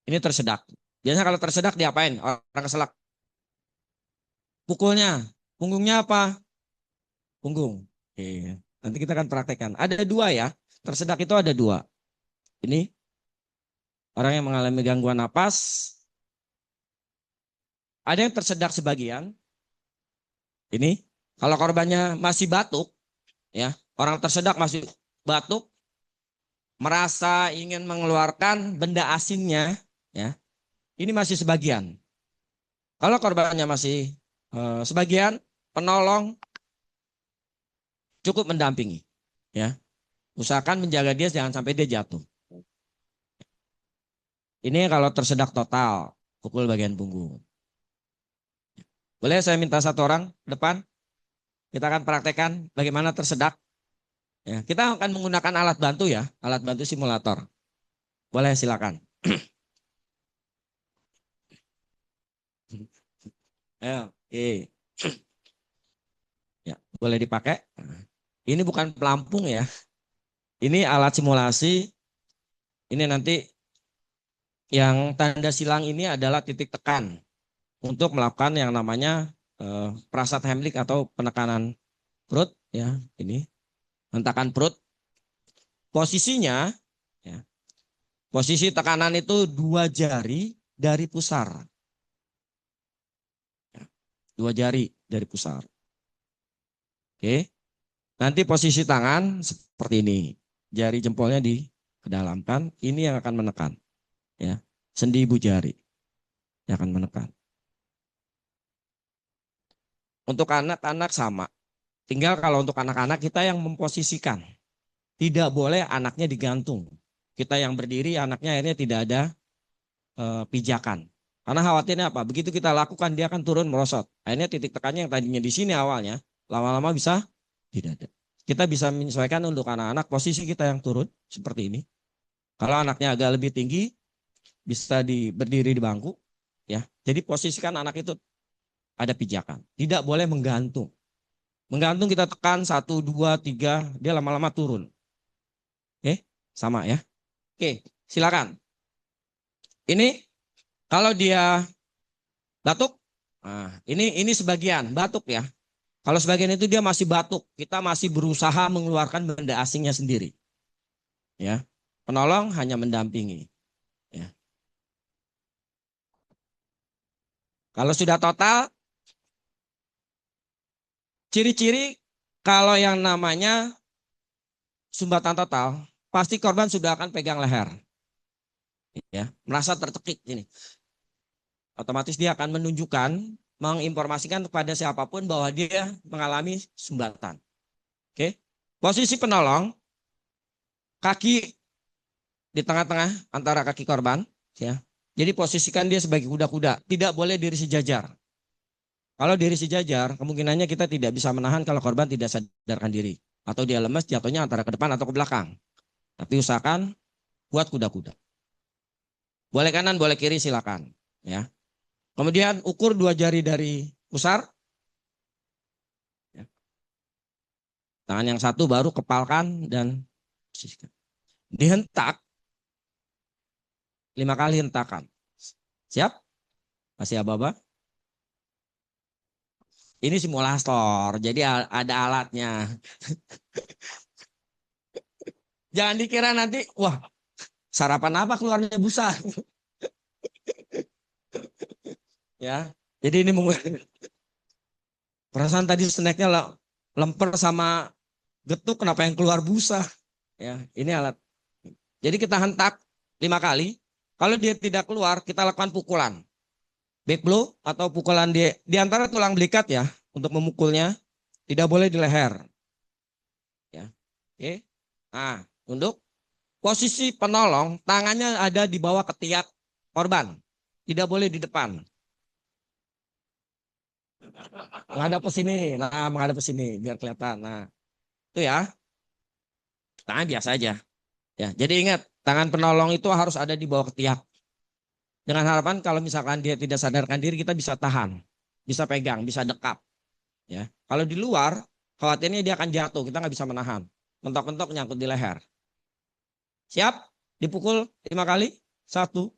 ini tersedak. Biasanya kalau tersedak diapain? Orang keselak. Pukulnya, punggungnya apa? Punggung. Oke, nanti kita akan praktekkan. Ada dua ya, tersedak itu ada dua. Ini orang yang mengalami gangguan napas. Ada yang tersedak sebagian. Ini kalau korbannya masih batuk, ya orang tersedak masih batuk, merasa ingin mengeluarkan benda asingnya, ya ini masih sebagian. Kalau korbannya masih sebagian, penolong cukup mendampingi, ya usahakan menjaga dia jangan sampai dia jatuh. Ini kalau tersedak total, pukul bagian punggung. Boleh saya minta satu orang depan? Kita akan praktekkan bagaimana tersedak. Ya, kita akan menggunakan alat bantu ya, alat bantu simulator. Boleh silakan. Ayo, oke. Ya, boleh dipakai. Ini bukan pelampung ya. Ini alat simulasi. Ini nanti yang tanda silang ini adalah titik tekan untuk melakukan yang namanya prasat Heimlich atau penekanan perut ya. Ini hentakan perut. posisinya, ya, posisi tekanan itu 2 jari dari pusar. Ya, 2 jari dari pusar. Oke. Nanti posisi tangan seperti ini. Jari jempolnya dikedalamkan. Ini yang akan menekan. Ya, sendi ibu jari yang akan menekan. Untuk anak-anak sama. Tinggal kalau untuk anak-anak kita yang memposisikan. Tidak boleh anaknya digantung. Kita yang berdiri, anaknya akhirnya tidak ada pijakan. Karena khawatirnya apa? Begitu kita lakukan, dia akan turun merosot. Akhirnya titik tekannya yang tadinya di sini awalnya, lama-lama bisa tidak ada. Kita bisa menyesuaikan untuk anak-anak posisi kita yang turun seperti ini. Kalau anaknya agak lebih tinggi, bisa berdiri di bangku. Ya, jadi posisikan anak itu ada pijakan. Tidak boleh menggantung. Menggantung kita tekan 1, 2, 3, dia lama-lama turun. Oke, sama ya. Oke, silakan. Ini kalau dia batuk, nah, ini sebagian batuk ya. Kalau sebagian itu dia masih batuk, kita masih berusaha mengeluarkan benda asingnya sendiri. Ya, penolong hanya mendampingi. Ya. Kalau sudah total, ciri-ciri kalau yang namanya sumbatan total, pasti korban sudah akan pegang leher. Ya, merasa tertekik ini. Otomatis dia akan menunjukkan, menginformasikan kepada siapapun bahwa dia mengalami sumbatan. Oke. Posisi penolong, kaki di tengah-tengah antara kaki korban, ya. Jadi posisikan dia sebagai kuda-kuda, tidak boleh diri sejajar. Kalau diri sejajar, kemungkinannya kita tidak bisa menahan kalau korban tidak sadarkan diri. Atau dia lemas, jatuhnya antara ke depan atau ke belakang. Tapi usahakan buat kuda-kuda. Boleh kanan, boleh kiri, silakan. Ya. Kemudian ukur 2 jari dari pusar. Ya. Tangan yang satu baru kepalkan dan dihentak 5 kali hentakan. Siap? Masih aba-aba? Ini simulator, jadi ada alatnya. Jangan dikira nanti, wah sarapan apa keluarnya busa. Ya, jadi ini perasaan tadi snacknya lemper sama getuk, kenapa yang keluar busa? Ya, ini alat. Jadi kita hentak 5 kali. Kalau dia tidak keluar, kita lakukan pukulan. Back blow atau pukulan di antara tulang belikat ya, untuk memukulnya. Tidak boleh di leher. Ya. Oke. Nah, untuk posisi penolong, tangannya ada di bawah ketiak korban. Tidak boleh di depan. Menghadap ke sini. Nah, menghadap ke sini biar kelihatan. Nah, itu ya. Tangan biasa aja. Ya, jadi ingat, tangan penolong itu harus ada di bawah ketiak. Dengan harapan kalau misalkan dia tidak sadarkan diri, kita bisa tahan, bisa pegang, bisa dekap. Ya, kalau di luar, khawatirnya dia akan jatuh, kita nggak bisa menahan. Mentok-mentok nyangkut di leher. Siap? Dipukul 5 kali. 1,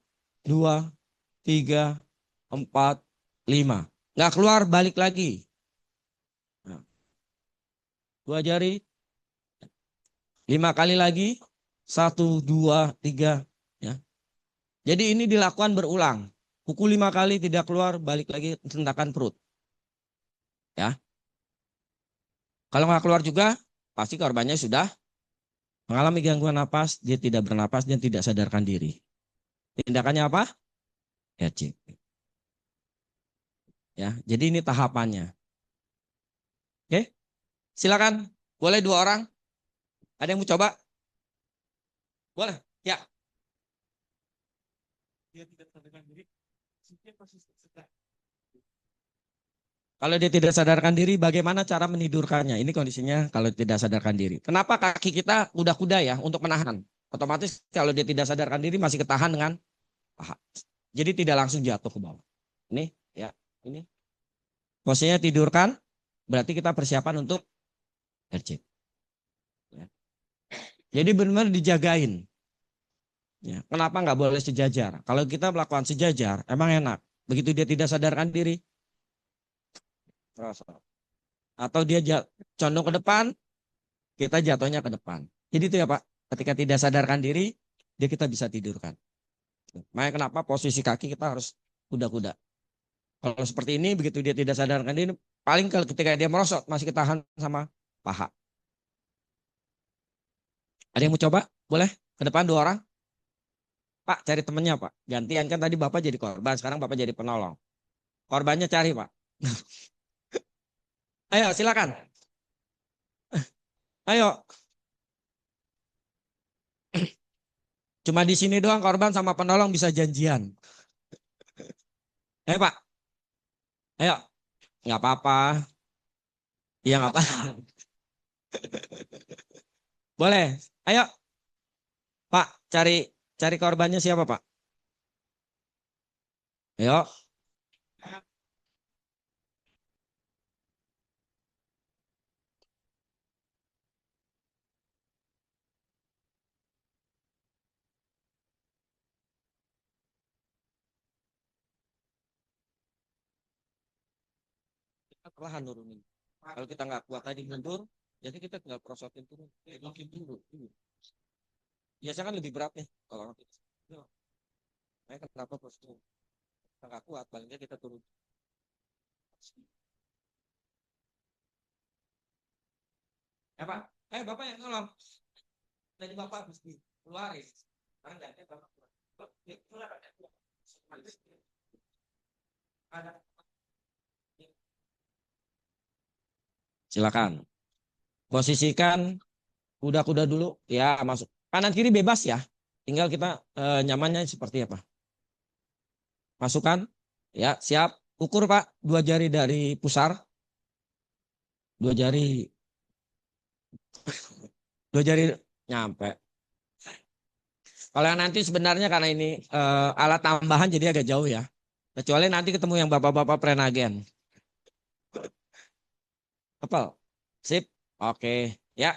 2, 3, 4, 5. Nggak keluar, balik lagi. Nah, 2 jari. 5 kali lagi. 1, 2, 3. Ya. Jadi ini dilakukan berulang. Pukul 5 kali tidak keluar, balik lagi hentakan perut. Ya. Kalau nggak keluar juga, pasti korbannya sudah mengalami gangguan napas, dia tidak bernapas dan tidak sadarkan diri. Tindakannya apa? RCP. Ya, jadi ini tahapannya. Oke, silakan. Boleh 2 orang? Ada yang mau coba? Boleh? Ya. Dia tidak sadarkan diri. Kalau dia tidak sadarkan diri, bagaimana cara menidurkannya? Ini kondisinya kalau tidak sadarkan diri. Kenapa kaki kita kuda-kuda ya untuk menahan? Otomatis kalau dia tidak sadarkan diri masih ketahan dengan paha. Jadi tidak langsung jatuh ke bawah. Ini ya, ini. Posisinya tidurkan, berarti kita persiapan untuk RC. Ya. Jadi benar-benar dijagain. Ya. Kenapa nggak boleh sejajar? Kalau kita melakukan sejajar, emang enak. Begitu dia tidak sadarkan diri, atau dia condong ke depan, kita jatuhnya ke depan. Jadi itu ya Pak. Ketika tidak sadarkan diri, dia kita bisa tidurkan. Makanya kenapa posisi kaki kita harus kuda-kuda. Kalau seperti ini, begitu dia tidak sadarkan diri, paling kalau ketika dia merosot, masih ketahan sama paha. Ada yang mau coba? Boleh? Ke depan 2 orang? Pak, cari temennya Pak. Gantian kan tadi Bapak jadi korban, sekarang Bapak jadi penolong. Korbannya cari Pak. Ayo silakan. Ayo. Cuma di sini doang korban sama penolong bisa janjian. Ayo Pak. Ayo. Nggak apa-apa. Iya nggak apa. Boleh. Ayo Pak, cari cari korbannya siapa Pak? Ayo. Kita perlahan nurunin. Kalau kita nggak kuat tadi mundur, jadi kita nggak prosotin turun. Makin turun. Biasanya kan lebih berat nih kalau orang kita. Nah, kenapa postur? Kita nggak kuat, palingnya kita turun. Ya Pak, Bapak yang tolong. Tadi Bapak habis dikeluarin. Sekarang gantian Bapak keluar. Ada. Silakan. Posisikan kuda-kuda dulu. Ya, masuk. Kanan kiri bebas ya. Tinggal kita nyamannya seperti apa. Masukkan. Ya, siap. Ukur Pak. 2 jari dari pusar. 2 jari. 2 jari nyampe. Kalau yang nanti sebenarnya karena ini alat tambahan jadi agak jauh ya. Kecuali nanti ketemu yang bapak-bapak prenagen. Kepal. Sip. Oke. Ya.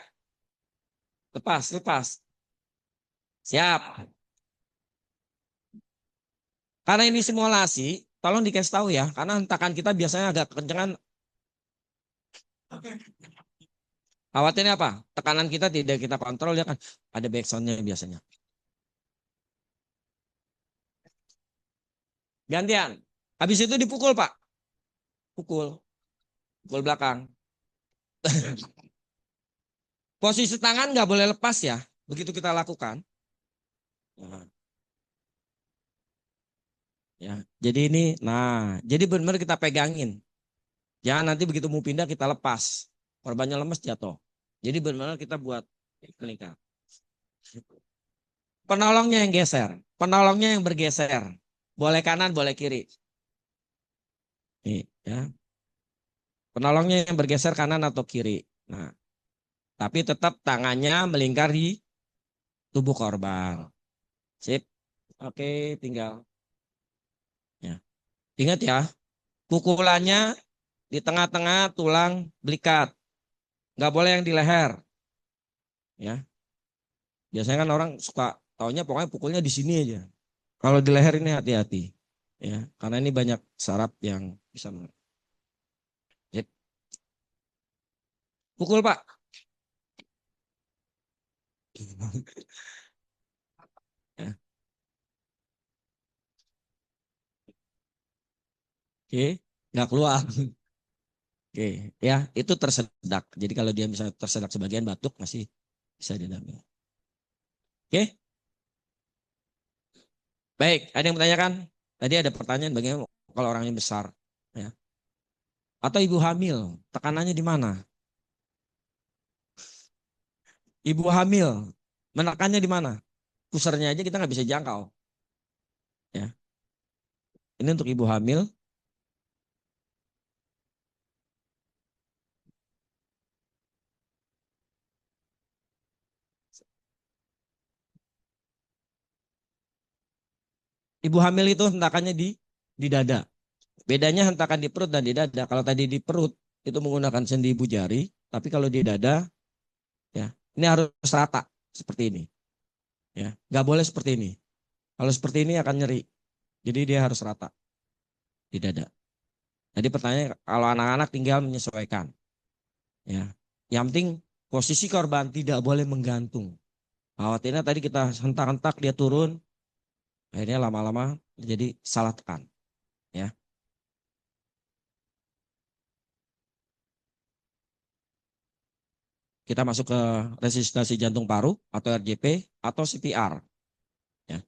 Lepas, lepas. Siap. Karena ini simulasi, tolong dikasih tahu ya. Karena hentakan kita biasanya agak kencengan. Khawatirnya apa? Tekanan kita tidak kita kontrol ya kan. Ada backsoundnya biasanya. Gantian. Habis itu dipukul Pak. Pukul. Pukul belakang. Posisi tangan nggak boleh lepas ya. Begitu kita lakukan. Ya, jadi ini, nah, jadi benar-benar kita pegangin. Jangan nanti begitu mau pindah kita lepas. Korbannya lemes jatuh. Jadi benar-benar kita buat peningkat. Penolongnya yang geser. Penolongnya yang bergeser. Boleh kanan, boleh kiri. Nih, ya. Penolongnya yang bergeser kanan atau kiri. Nah, tapi tetap tangannya melingkar di tubuh korban. Sip. Oke, tinggal. Ya. Ingat ya, pukulannya di tengah-tengah tulang belikat. Nggak boleh yang di leher. Ya. Biasanya kan orang suka taunya pokoknya pukulnya di sini aja. Kalau di leher ini hati-hati. Ya, karena ini banyak saraf yang bisa. Sip. Pukul Pak. Ya. Oke, nggak keluar. Oke, ya itu tersedak. Jadi kalau dia misalnya tersedak sebagian batuk masih bisa didampingi. Oke, baik. Ada yang menanyakan? Tadi ada pertanyaan bagaimana kalau orangnya besar, ya. Atau ibu hamil, tekanannya di mana? Ibu hamil, menekannya di mana? Pusarnya aja kita nggak bisa jangkau. Ya, ini untuk ibu hamil. Ibu hamil itu hentakannya di dada. Bedanya hentakan di perut dan di dada. Kalau tadi di perut itu menggunakan sendi ibu jari, tapi kalau di dada, ya ini harus rata seperti ini. Ya, nggak boleh seperti ini. Kalau seperti ini akan nyeri. Jadi dia harus rata di dada. Jadi pertanyaan kalau anak-anak tinggal menyesuaikan. Ya, yang penting posisi korban tidak boleh menggantung. Khawatirnya tadi kita hentak-hentak dia turun, akhirnya lama-lama jadi salah tekan. Ya. Kita masuk ke resusitasi jantung paru atau RJP atau CPR. Ya.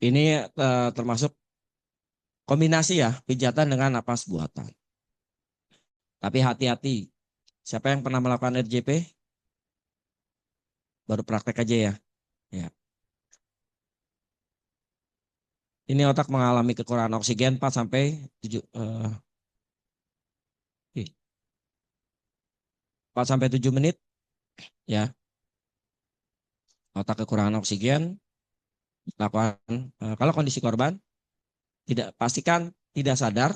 Ini termasuk kombinasi ya, pijatan dengan napas buatan. Tapi hati-hati, siapa yang pernah melakukan RJP? Baru praktek aja ya. Ya. Ini otak mengalami kekurangan oksigen 4 sampai 7 4 sampai 7 menit ya. Otak kekurangan oksigen lakukan kalau kondisi korban tidak pastikan tidak sadar,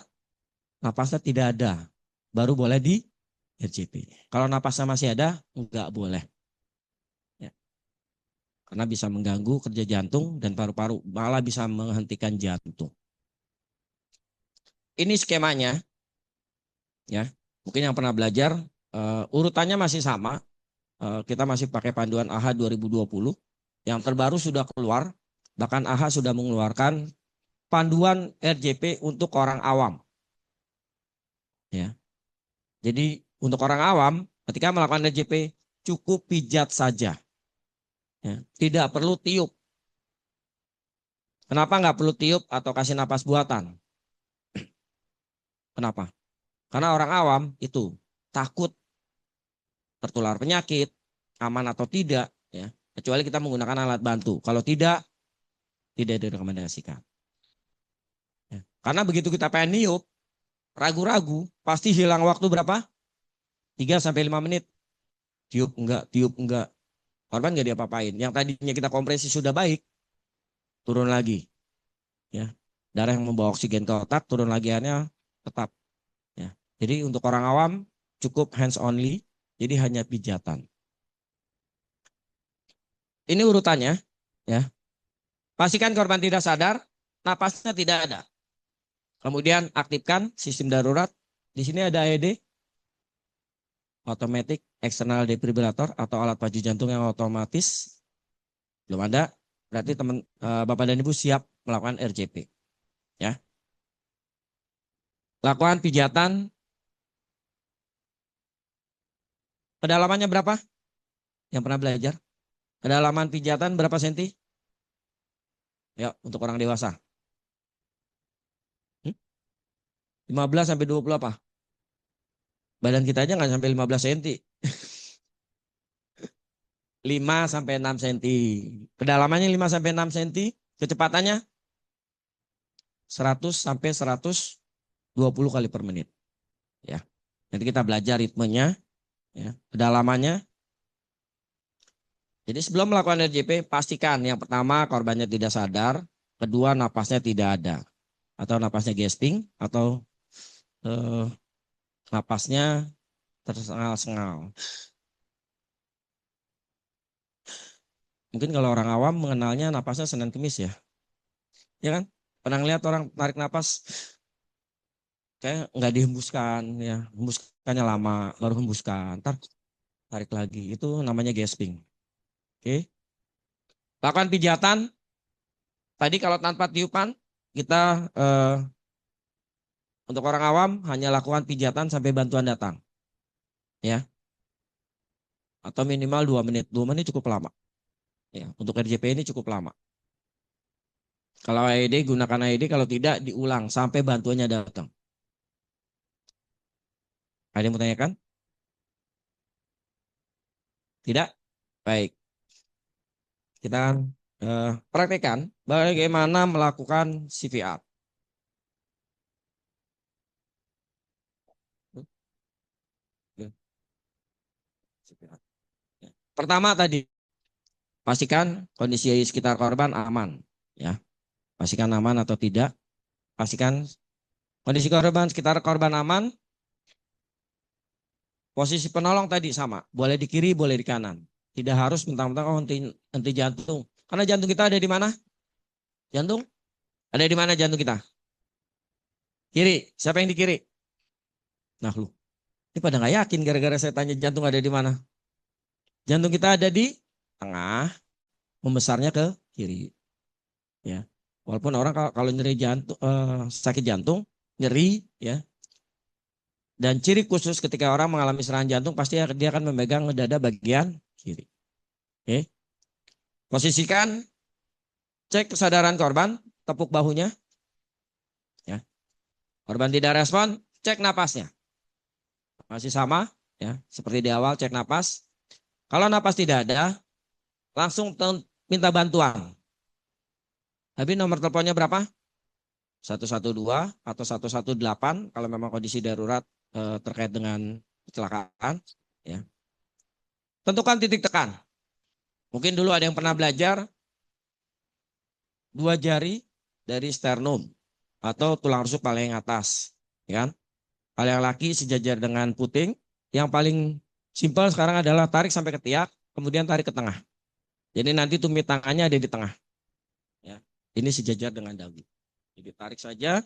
napasnya tidak ada, baru boleh di RJP. Kalau napasnya masih ada, enggak boleh. Ya. Karena bisa mengganggu kerja jantung dan paru-paru, malah bisa menghentikan jantung. Ini skemanya, ya. Mungkin yang pernah belajar, urutannya masih sama. Kita masih pakai panduan AHA 2020. Yang terbaru sudah keluar, bahkan AHA sudah mengeluarkan panduan RJP untuk orang awam. Ya. Jadi untuk orang awam, ketika melakukan RJP cukup pijat saja, ya. Tidak perlu tiup. Kenapa nggak perlu tiup atau kasih napas buatan? Kenapa? Karena orang awam itu takut tertular penyakit, aman atau tidak, ya. Kecuali kita menggunakan alat bantu. Kalau tidak direkomendasikan. Ya. Karena begitu kita pengen niup, ragu-ragu, pasti hilang waktu berapa? 3 sampai 5 menit. Tiup enggak. Korban enggak diapa-apain. Yang tadinya kita kompresi sudah baik, turun lagi. Ya. Darah yang membawa oksigen ke otak turun lagi hanya tetap. Ya. Jadi untuk orang awam cukup hands only, jadi hanya pijatan. Ini urutannya, ya. Pastikan korban tidak sadar, napasnya tidak ada. Kemudian aktifkan sistem darurat. Di sini ada AED, automatic external defibrillator atau alat pacu jantung yang otomatis. Belum ada, berarti Bapak dan Ibu siap melakukan RJP. Ya. Lakukan pijatan. Kedalamannya berapa? Yang pernah belajar? Kedalaman pijatan berapa senti? Ya, untuk orang dewasa. 15 sampai 20 apa? Badan kita aja nggak sampai 15 cm. 5 sampai 6 cm. Kedalamannya 5 sampai 6 cm. Kecepatannya 100 sampai 120 kali per menit. Ya. Nanti kita belajar ritmenya, ya, kedalamannya. Jadi sebelum melakukan RJP, pastikan yang pertama korbannya tidak sadar, kedua napasnya tidak ada, atau napasnya gasping, atau napasnya tersengal-sengal. Mungkin kalau orang awam mengenalnya napasnya Senin Kemis ya. Ya kan? Pernah lihat orang tarik napas kayak nggak dihembuskan ya. Hembuskannya lama, baru hembuskan. Ntar tarik lagi. Itu namanya gasping. Oke. Lakukan pijatan. Tadi kalau tanpa tiupan, kita untuk orang awam hanya lakukan pijatan sampai bantuan datang. Ya. Atau minimal 2 menit. 2 menit cukup lama. Ya, untuk RJP ini cukup lama. Kalau AED gunakan AED, kalau tidak diulang sampai bantuannya datang. Ada yang mau tanyakan? Tidak? Baik. Kita praktekkan bagaimana melakukan CPR. Pertama tadi, pastikan kondisi sekitar korban aman. Ya, pastikan aman atau tidak. Pastikan kondisi korban sekitar korban aman. Posisi penolong tadi sama, boleh di kiri, boleh di kanan. Tidak harus mentang-mentang henti jantung. Karena jantung kita ada di mana? Jantung? Ada di mana jantung kita? Kiri. Siapa yang di kiri? Nah lu. Ini pada nggak yakin gara-gara saya tanya jantung ada di mana. Jantung kita ada di tengah, membesarnya ke kiri. Ya, walaupun orang kalau nyeri jantung, sakit jantung, nyeri, ya. Dan ciri khusus ketika orang mengalami serangan jantung pasti dia akan memegang dada bagian kiri. Oke, posisikan, cek kesadaran korban, tepuk bahunya. Ya, korban tidak respon, cek napasnya. Masih sama, ya, seperti di awal cek napas. Kalau napas tidak ada, langsung minta bantuan. Habis nomor teleponnya berapa? 112 atau 118 kalau memang kondisi darurat terkait dengan kecelakaan. Ya. Tentukan titik tekan. Mungkin dulu ada yang pernah belajar 2 jari dari sternum atau tulang rusuk paling atas. Ya kan? Kalau yang laki sejajar dengan puting. Yang paling simpel sekarang adalah tarik sampai ke ketiak, kemudian tarik ke tengah. Jadi nanti tumit tangannya ada di tengah. Ya. Ini sejajar dengan dagu. Jadi tarik saja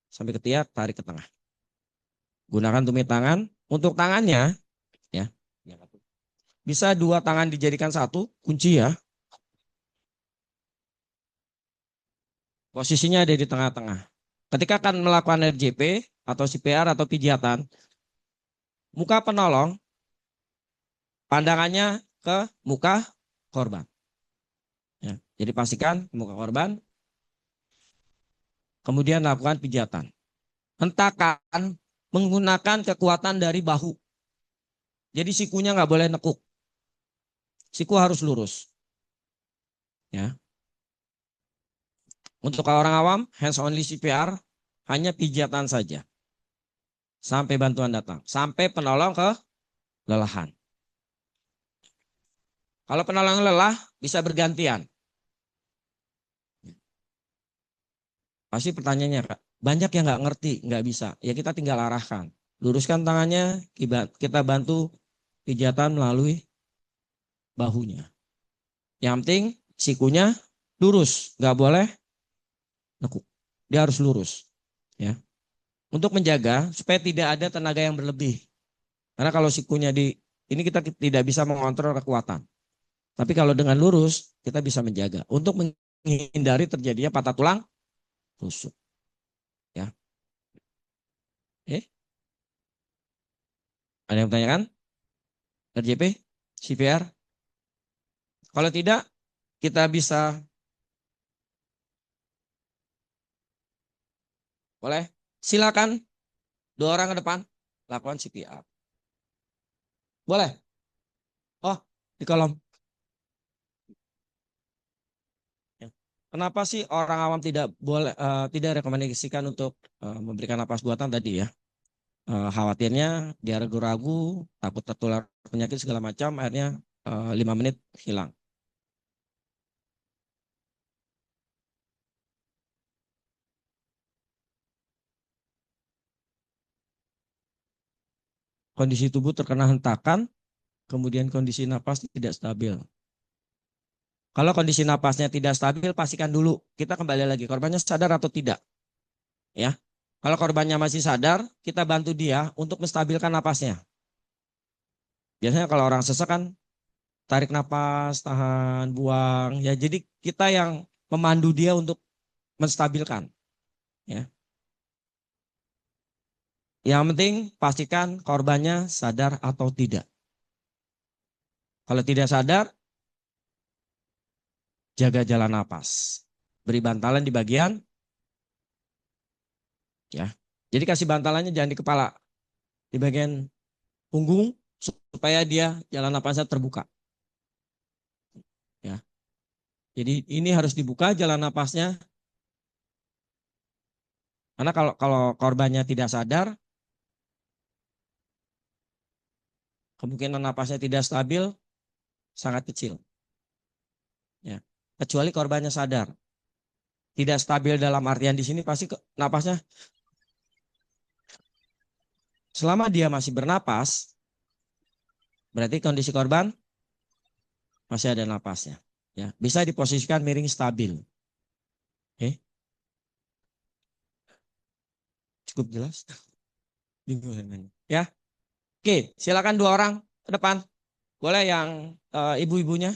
sampai ketiak, tarik ke tengah. Gunakan tumit tangan. Untuk tangannya, ya, bisa 2 tangan dijadikan 1, kunci ya. Posisinya ada di tengah-tengah. Ketika akan melakukan RJP atau CPR atau pijatan, muka penolong, pandangannya ke muka korban. Ya, jadi pastikan muka korban, kemudian lakukan pijatan. Hentakan menggunakan kekuatan dari bahu. Jadi sikunya nggak boleh nekuk. Siku harus lurus. Ya. Untuk orang awam, hands only CPR, hanya pijatan saja. Sampai bantuan datang. Sampai penolong kelelahan. Kalau penolong lelah, bisa bergantian. Pasti pertanyaannya, Kak, banyak yang nggak ngerti, nggak bisa. Ya kita tinggal arahkan. Luruskan tangannya, kita bantu pijatan melalui bahunya. Yang penting sikunya lurus, nggak boleh nekuk. Dia harus lurus. Ya. Untuk menjaga supaya tidak ada tenaga yang berlebih. Karena kalau sikunya ini kita tidak bisa mengontrol kekuatan. Tapi kalau dengan lurus, kita bisa menjaga. Untuk menghindari terjadinya patah tulang rusuk. Ya. Ada yang bertanyakan? RJP? CPR? Kalau tidak, kita bisa, boleh, silakan 2 orang ke depan, lakukan CPR. Boleh? Oh, di kolom. Ya. Kenapa sih orang awam tidak boleh, tidak rekomendasikan untuk memberikan napas buatan tadi ya? Khawatirnya dia ragu-ragu, takut tertular penyakit segala macam, akhirnya 5 menit hilang. Kondisi tubuh terkena hentakan, kemudian kondisi napas tidak stabil. Kalau kondisi napasnya tidak stabil, pastikan dulu. Kita kembali lagi, korbannya sadar atau tidak. Ya, kalau korbannya masih sadar, kita bantu dia untuk menstabilkan napasnya. Biasanya kalau orang sesak kan tarik napas, tahan, buang. Ya, jadi kita yang memandu dia untuk menstabilkan. Ya. Yang penting pastikan korbannya sadar atau tidak. Kalau tidak sadar, jaga jalan napas. Beri bantalan di bagian, ya. Jadi kasih bantalannya jangan di kepala, di bagian punggung supaya dia jalan napasnya terbuka. Ya. Jadi ini harus dibuka jalan napasnya. Karena kalau korbannya tidak sadar, kemungkinan napasnya tidak stabil sangat kecil. Ya. Kecuali korbannya sadar. Tidak stabil dalam artian di sini pasti napasnya, selama dia masih bernapas, berarti kondisi korban masih ada napasnya. Ya, bisa diposisikan miring stabil. Oke. Cukup jelas? Ya. Oke, silakan 2 orang ke depan. Boleh yang ibu-ibunya.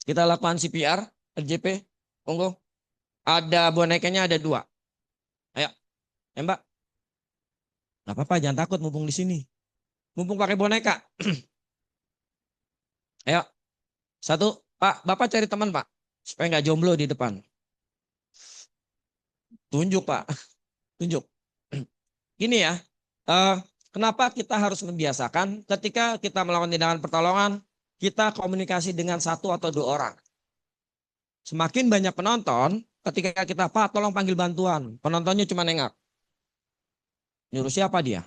Kita lakukan CPR, RJP. Monggo. Ada bonekanya ada 2. Ayo, Mbak. Gak apa-apa, jangan takut mumpung di sini. Mumpung pakai boneka. Ayo, 1. Pak, Bapak cari teman, Pak. Supaya nggak jomblo di depan. Tunjuk, Pak. Tunjuk. Gini ya, eh, kenapa kita harus membiasakan ketika kita melakukan tindakan pertolongan, kita komunikasi dengan 1 atau 2 orang. Semakin banyak penonton, ketika kita, Pak, tolong panggil bantuan. Penontonnya cuma nengak. Nyuruh siapa dia?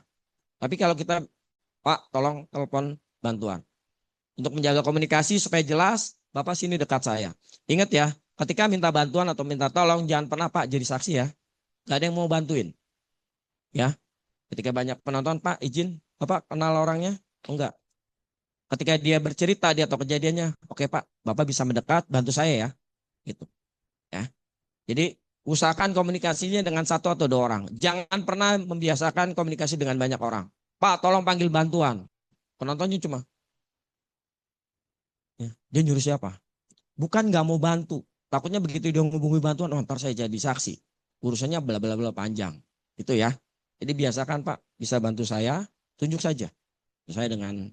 Tapi kalau kita, Pak, tolong telepon bantuan. Untuk menjaga komunikasi supaya jelas, Bapak sini dekat saya. Ingat ya, ketika minta bantuan atau minta tolong, jangan pernah Pak jadi saksi ya. Gak ada yang mau bantuin. Ya, ketika banyak penonton, Pak izin, Bapak kenal orangnya? Enggak. Ketika dia bercerita, dia tahu kejadiannya, oke Pak, Bapak bisa mendekat, bantu saya ya. Gitu. Ya. Jadi usahakan komunikasinya dengan 1 atau 2 orang. Jangan pernah membiasakan komunikasi dengan banyak orang. Pak, tolong panggil bantuan. Penontonnya cuma, ya, dia nyuruh siapa? Bukan nggak mau bantu. Takutnya begitu dia menghubungi bantuan, oh, ntar saya jadi saksi. Urusannya bla bla bla panjang. Itu ya. Jadi biasakan Pak, bisa bantu saya, tunjuk saja. Saya dengan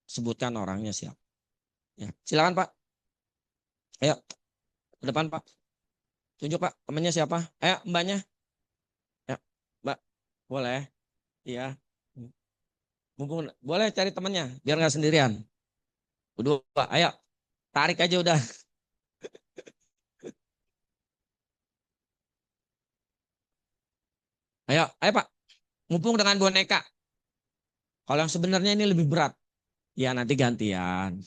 sebutkan orangnya siapa. Ya, silakan Pak. Ayo, ke depan Pak. Tunjuk Pak, temannya siapa? Ayo, Mbaknya. Ya, Mbak. Boleh. Iya. Mumpung boleh cari temannya, biar nggak sendirian. Udah, Pak. Ayo, tarik aja udah. Ayo Pak. Mumpung dengan boneka. Kalau yang sebenarnya ini lebih berat. Ya nanti gantian.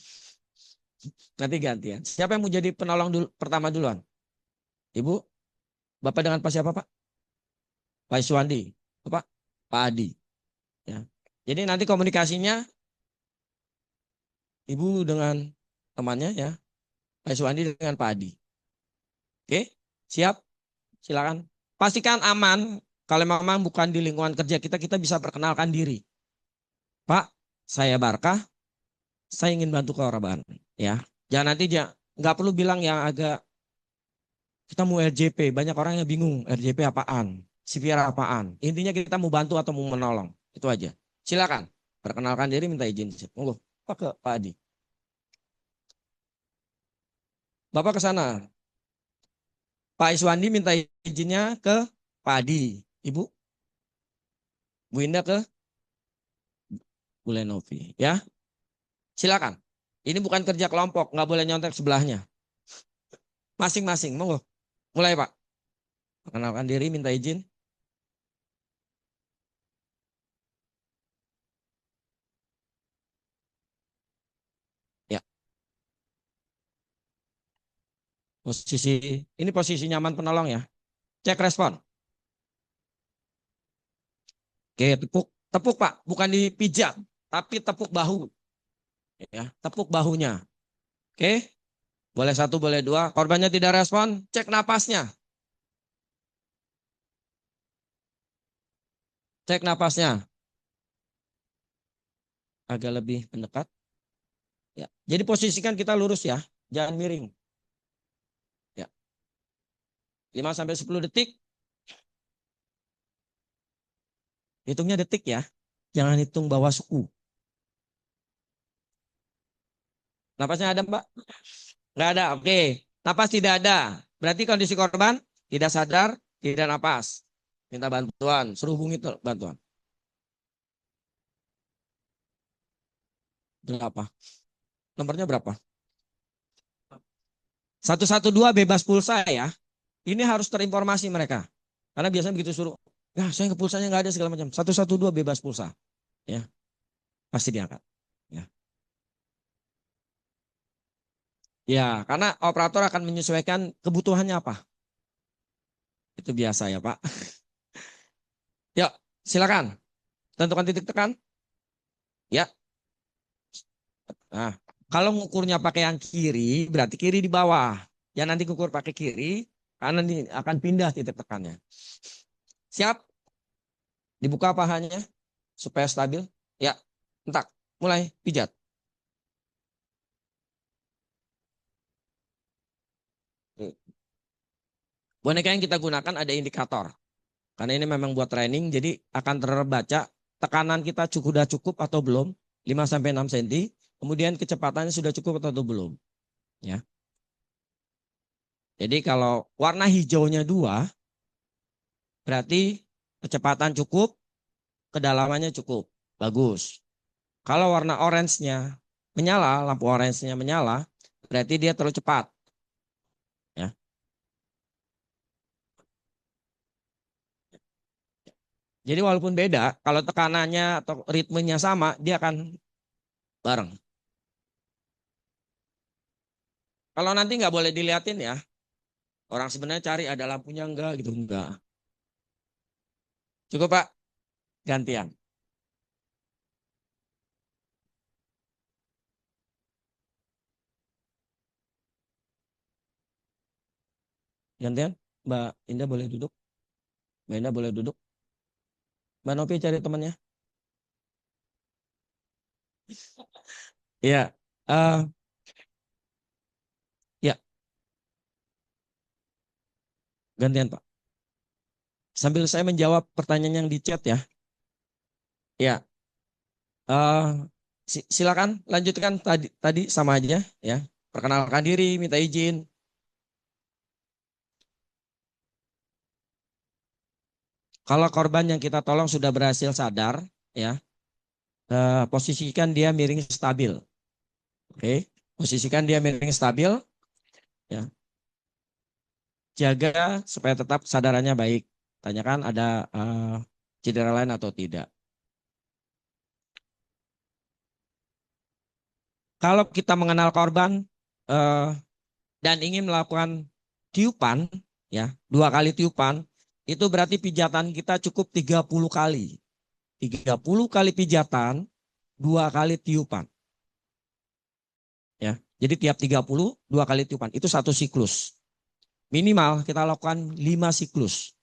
Nanti gantian. Siapa yang mau jadi penolong dulu, pertama duluan? Ibu? Bapak dengan Pak siapa Pak? Pak Iswandi. Bapak? Pak Adi. Ya. Jadi nanti komunikasinya Ibu dengan temannya ya. Pak Iswandi dengan Pak Adi. Oke? Siap? Silakan. Pastikan aman. Kalau memang bukan di lingkungan kerja kita, kita bisa perkenalkan diri. Pak, saya Barkah. Saya ingin bantu korban. Ya. Jangan nanti nggak perlu bilang yang agak kita mau RJP, banyak orang yang bingung RJP apaan, CPR apaan. Intinya kita mau bantu atau mau menolong, itu aja. Silakan, perkenalkan diri, minta izin. Monggo, Pak ke Pak Adi. Bapak ke sana. Pak Iswandi minta izinnya ke Pak Adi. Ibu, Bu Indah ke Bu Lenovi. Ya, silakan. Ini bukan kerja kelompok, nggak boleh nyontek sebelahnya. Masing-masing, monggo. Mulai Pak. Perkenalkan diri, minta izin. Ya, ini posisi nyaman penolong ya. Cek respon. Oke, tepuk, tepuk Pak, bukan dipijat, tapi tepuk bahu. Ya, tepuk bahunya. Oke, boleh 1, boleh 2. Korbannya tidak respon, cek napasnya. Cek napasnya. Agak lebih mendekat. Ya, jadi posisikan kita lurus ya, jangan miring. Ya, 5 sampai 10 detik. Hitungnya detik ya, jangan hitung bawah suku. Napasnya ada Mbak? Nggak ada, oke. Napas tidak ada. Berarti kondisi korban tidak sadar, tidak napas. Minta bantuan, suruh hubungi bantuan. Berapa? Nomornya berapa? 112 bebas pulsa ya. Ini harus terinformasi mereka. Karena biasanya begitu suruh, ya saya ke pulsanya nggak ada segala macam. 112 bebas pulsa. Ya, pasti diangkat. Ya. Ya, karena operator akan menyesuaikan kebutuhannya apa. Itu biasa ya Pak. Yuk, silakan. Tentukan titik tekan. Ya. Nah, kalau ngukurnya pakai yang kiri, berarti kiri di bawah. Ya nanti ukur pakai kiri, kanan akan pindah titik tekannya. Siap? Dibuka pahanya. supaya stabil. Ya, entak. Mulai pijat. Boneka yang kita gunakan ada indikator. Karena ini memang buat training, jadi akan terbaca tekanan kita sudah cukup atau belum, 5-6 cm. Kemudian kecepatannya sudah cukup atau belum. Ya. Jadi kalau warna hijaunya 2, berarti kecepatan cukup, kedalamannya cukup. Bagus. Kalau warna orange-nya menyala, lampu orange-nya menyala, berarti dia terlalu cepat. Ya. Jadi walaupun beda, kalau tekanannya atau ritmenya sama, dia akan bareng. Kalau nanti nggak boleh diliatin ya, orang sebenarnya cari ada lampunya enggak gitu, enggak. Cukup Pak, gantian. Gantian, Mbak Indah boleh duduk. Mbak Indah boleh duduk. Mbak Novi cari temannya. Iya, ya gantian Pak. Sambil saya menjawab pertanyaan yang di chat ya. Ya, eh, silakan lanjutkan tadi sama aja ya. Perkenalkan diri, minta izin. Kalau korban yang kita tolong sudah berhasil sadar, ya, posisikan dia miring stabil. Oke, posisikan dia miring stabil, ya. Jaga supaya tetap kesadarannya baik. Tanyakan ada cedera lain atau tidak. Kalau kita mengenal korban eh, dan ingin melakukan tiupan, ya, 2 kali tiupan, itu berarti pijatan kita cukup 30 kali. 30 kali pijatan, 2 kali tiupan. Ya, jadi tiap 30, 2 kali tiupan. Itu 1 siklus. Minimal kita lakukan 5 siklus.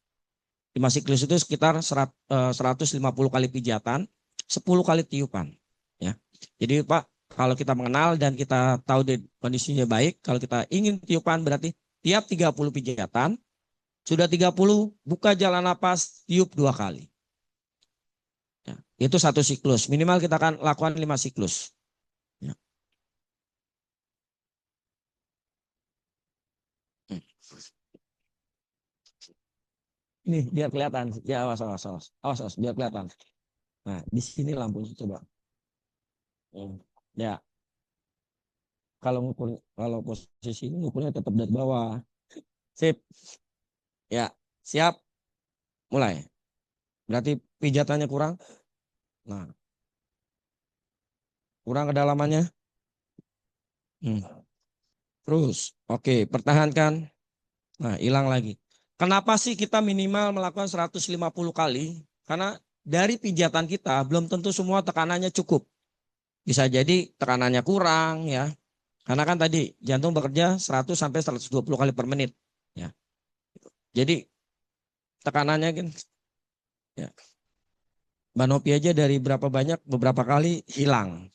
5 siklus itu sekitar 150 kali pijatan, 10 kali tiupan. Ya. Jadi Pak, kalau kita mengenal dan kita tahu kondisinya baik, kalau kita ingin tiupan berarti tiap 30 pijatan, sudah 30, buka jalan napas, tiup 2 kali. Ya. Itu 1 siklus. Minimal kita akan lakukan 5 siklus. Ya. Ini biar kelihatan. Ya, awas, awas, awas. Awas, awas, biar kelihatan. Nah, di sini lampunya coba. Ya, kalau posisi ini ngukurnya tetap dari bawah. Sip. Ya, siap. Mulai. Berarti pijatannya kurang. Nah, kurang kedalamannya. Terus, oke, pertahankan. Nah, hilang lagi. Kenapa sih kita minimal melakukan 150 kali? Karena dari pijatan kita belum tentu semua tekanannya cukup. Bisa jadi tekanannya kurang ya. Karena kan tadi jantung bekerja 100 sampai 120 kali per menit. Ya. Jadi tekanannya kan ya. Mbak Nopi aja dari berapa banyak beberapa kali hilang.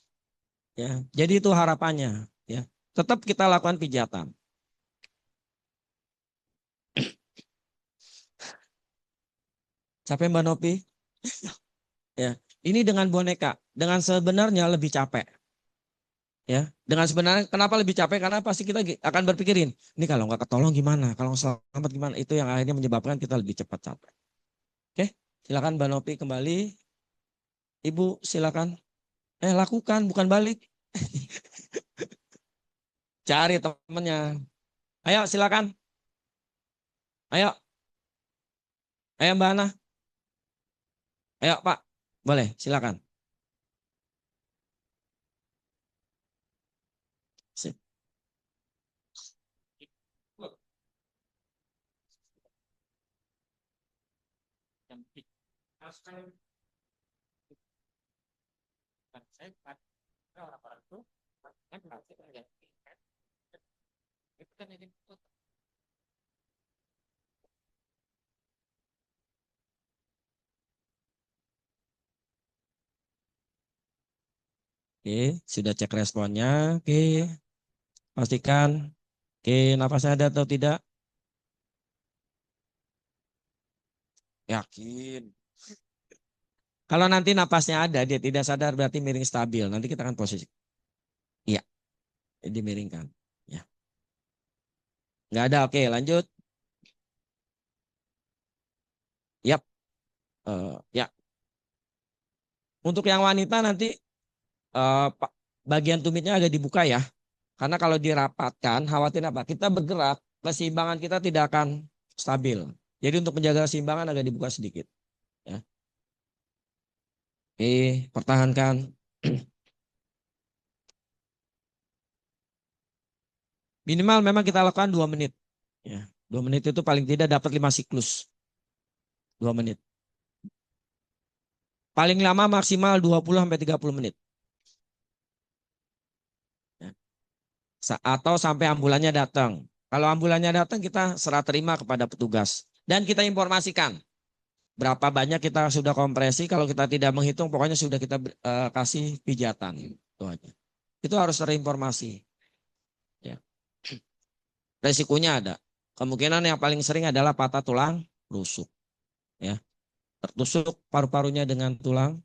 Ya. Jadi itu harapannya ya. Tetap kita lakukan pijatan. Capek Mbak Nopi? Ya. Ini dengan boneka, dengan sebenarnya lebih capek. Ya, dengan sebenarnya kenapa lebih capek? Karena pasti kita akan berpikirin, ini kalau nggak ketolong gimana? Kalau nggak selamat gimana? Itu yang akhirnya menyebabkan kita lebih cepat capek. Oke, silakan Mbak Nopi kembali. Ibu silakan. Lakukan bukan balik. Cari temennya. Ayo silakan. Ayo, ayo Mbak Ana. Ayo Pak, boleh silakan. Sip. Oke, sudah cek responnya. Oke, pastikan. Oke, napasnya ada atau tidak? Yakin. Kalau nanti napasnya ada, dia tidak sadar berarti miring stabil. Nanti kita akan posisi. Iya, dimiringkan. Ya, nggak ada. Oke, lanjut. Yap. Ya, untuk yang wanita nanti bagian tumitnya agak dibuka ya. Karena kalau dirapatkan, khawatir apa? Kita bergerak, keseimbangan kita tidak akan stabil. Jadi untuk menjaga keseimbangan agak dibuka sedikit. Ya. Oke, pertahankan. Minimal memang kita lakukan 2 menit. Ya, 2 menit itu paling tidak dapat 5 siklus. 2 menit. Paling lama maksimal 20 sampai 30 menit. Ya. Atau sampai ambulannya datang. Kalau ambulannya datang kita serah terima kepada petugas. Dan kita informasikan berapa banyak kita sudah kompresi. Kalau kita tidak menghitung pokoknya sudah kita kasih pijatan. Itu aja. Itu harus terinformasi. Ya. Resikonya ada. Kemungkinan yang paling sering adalah patah tulang rusuk. Ya. Tertusuk paru-parunya dengan tulang.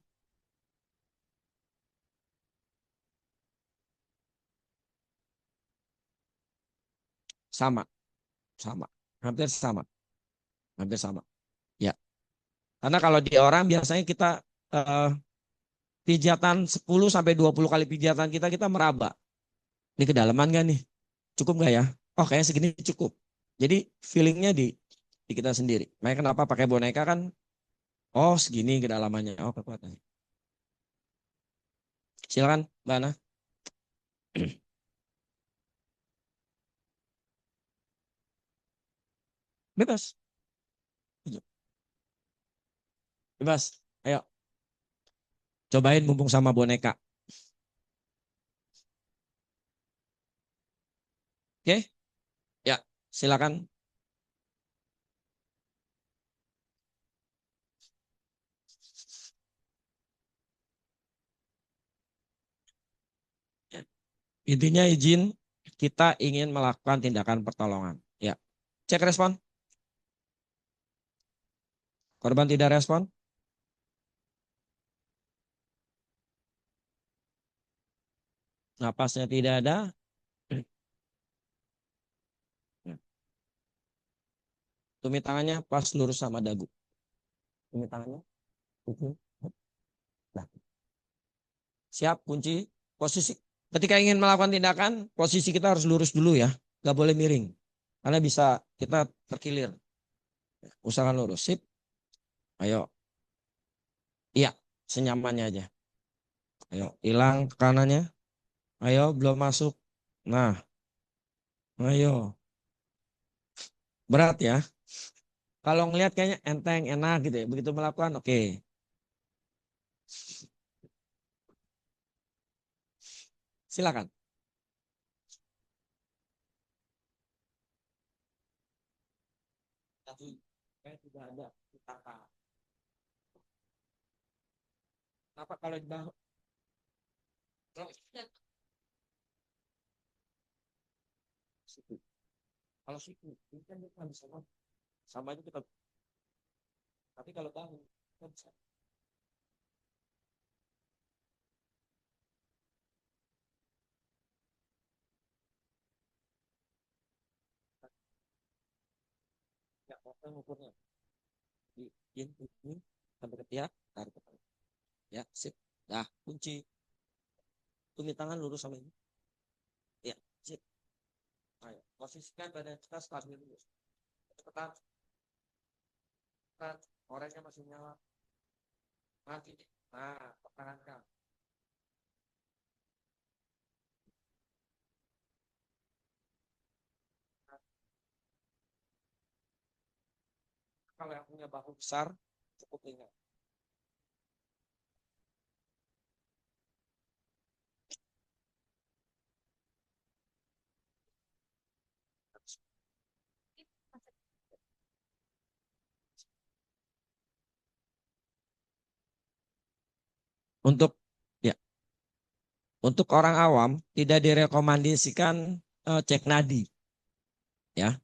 Sama. Sama. Hampir sama. Hampir sama. Ya. Karena kalau di orang biasanya kita eh, pijatan 10 sampai 20 kali pijatan kita meraba. Ini kedalaman gak nih? Cukup gak ya? Oh kayaknya segini cukup. Jadi feelingnya di kita sendiri. Makanya kenapa pakai boneka kan? Oh segini kedalamannya. Oh kekuatannya. Silakan Mbak Ana. Bebas. Bebas. Ayo. Cobain mumpung sama boneka. Oke? Ya. Silakan. Intinya izin kita ingin melakukan tindakan pertolongan. Ya. Cek respon. Korban tidak respon. Napasnya tidak ada. Tumit tangannya pas lurus sama dagu. Tumit tangannya. Nah, siap kunci posisi. Ketika ingin melakukan tindakan, posisi kita harus lurus dulu ya. Gak boleh miring. Karena bisa kita terkilir. Usahakan lurus. Sip. Ayo. Iya. Senyamannya aja. Ayo. Hilang tekanannya. Ayo. Belum masuk. Nah. Ayo. Berat ya. Kalau ngelihat kayaknya enteng, enak gitu ya. Begitu melakukan, oke. Silakan. Tapi kayak tidak ada kata. Kenapa kalau di bawah? Kalau siku, ini kan kita bisa sama aja kita. Tapi kalau bangun, kita bisa. Ya, kita ngukurnya. Ini sampai ketiak, tarik ke bawah. Ya, sip. Dah, kunci. Tumit tangan lurus sama ini. Ya, sip. Ayo, posisikan badan kita stabil dulu. Cepetan. Cepetan. Orangnya masih nyala. Mati. Nah, pertahankan. Kalau yang punya bahu besar, cukup ingat. Untuk ya untuk orang awam tidak direkomendasikan cek nadi, ya.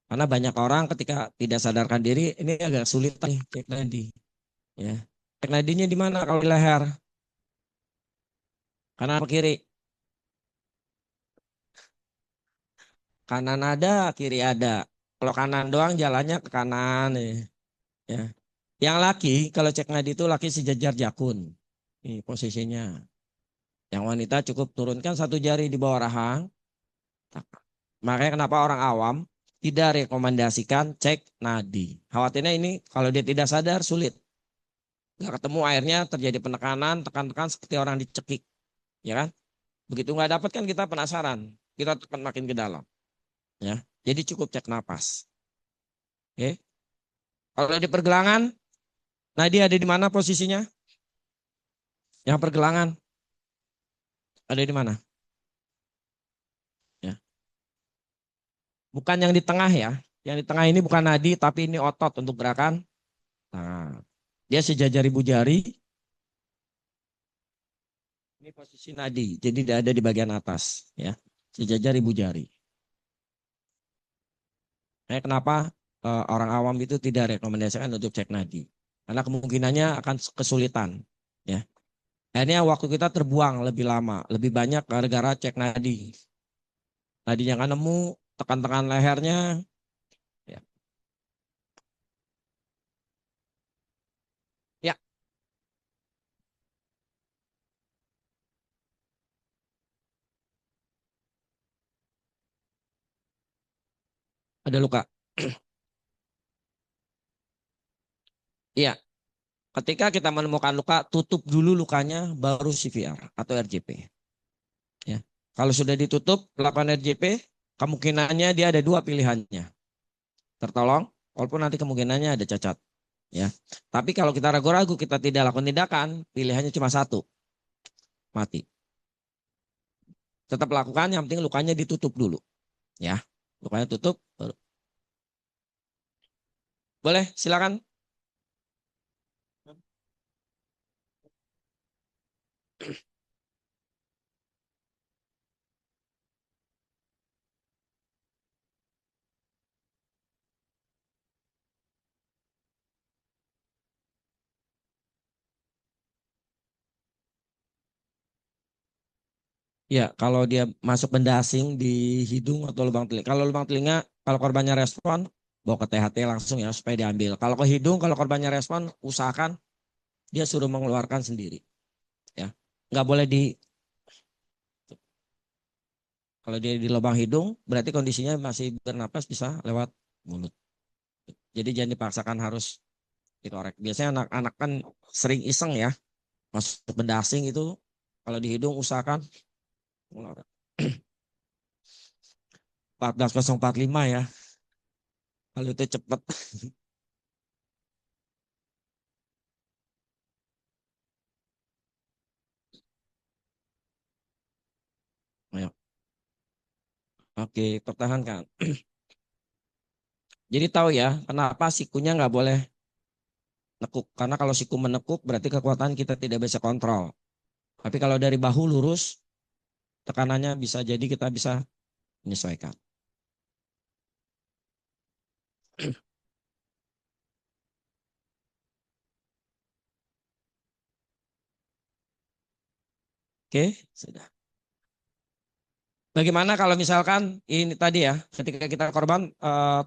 Karena banyak orang ketika tidak sadarkan diri ini agak sulit nih cek nadi, ya. Cek nadinya di mana kalau di leher? Kanan apa kiri? Kanan ada, kiri ada. Kalau kanan doang jalannya ke kanan, ya. Yang laki kalau cek nadi itu laki sejajar jakun. Ini posisinya. Yang wanita cukup turunkan satu jari di bawah rahang. Makanya kenapa orang awam tidak rekomendasikan cek nadi. Khawatirnya ini kalau dia tidak sadar sulit. Nggak ketemu airnya terjadi penekanan, tekan-tekan seperti orang dicekik. Ya kan? Begitu nggak dapat kan kita penasaran. Kita tekan makin ke dalam. Ya. Jadi cukup cek napas. Oke. Kalau di pergelangan, nadi ada di mana posisinya? Yang pergelangan ada di mana? Ya. Bukan yang di tengah ya. Yang di tengah ini bukan nadi, tapi ini otot untuk gerakan. Nah, dia sejajar ibu jari. Ini posisi nadi, jadi tidak ada di bagian atas, ya. Sejajar ibu jari. Nah, kenapa orang awam itu tidak rekomendasikan untuk cek nadi? Karena kemungkinannya akan kesulitan, ya. Akhirnya waktu kita terbuang lebih lama, lebih banyak gara-gara cek nadi. Nadinya kan nemu, tekan-tekan lehernya, ya. Ya, ada luka. Iya, ketika kita menemukan luka, tutup dulu lukanya, baru CVR atau RJP. Ya. Kalau sudah ditutup, lakukan RJP, kemungkinannya dia ada dua pilihannya. Tertolong, walaupun nanti kemungkinannya ada cacat. Ya. Tapi kalau kita ragu-ragu, kita tidak lakukan tindakan, pilihannya cuma satu, mati. Tetap lakukan, yang penting lukanya ditutup dulu. Ya, lukanya tutup. Boleh, silakan. Ya, kalau dia masuk benda asing di hidung atau lubang telinga. Kalau lubang telinga, kalau korbannya respon, bawa ke THT langsung ya supaya diambil. Kalau ke hidung, kalau korbannya respon, usahakan dia suruh mengeluarkan sendiri. Ya, nggak boleh di. Kalau dia di lubang hidung, berarti kondisinya masih bernapas bisa lewat mulut. Jadi jangan dipaksakan harus dikorek. Biasanya anak-anak kan sering iseng ya, masuk benda asing itu, kalau di hidung usahakan 14.045 ya. Kalau itu cepat. Ayo. Oke, pertahankan. Jadi tahu ya, kenapa sikunya nggak boleh nekuk. Karena kalau siku menekuk berarti kekuatan kita tidak bisa kontrol. Tapi kalau dari bahu lurus, tekanannya bisa jadi kita bisa menyesuaikan. Oke, sudah. Bagaimana kalau misalkan ini tadi ya, ketika kita korban,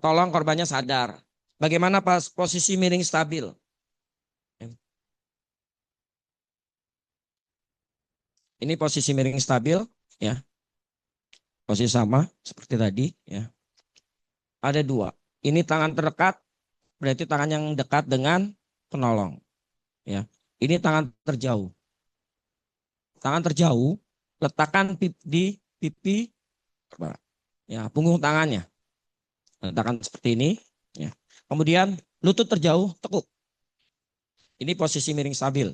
tolong korbannya sadar. Bagaimana pas posisi miring stabil? Ini posisi miring stabil, ya. Posisi sama seperti tadi, ya. Ada dua. Ini tangan terdekat, berarti tangan yang dekat dengan penolong, ya. Ini tangan terjauh. Tangan terjauh, letakkan di pipi, ya, punggung tangannya. Letakkan seperti ini, ya. Kemudian lutut terjauh, tekuk. Ini posisi miring stabil,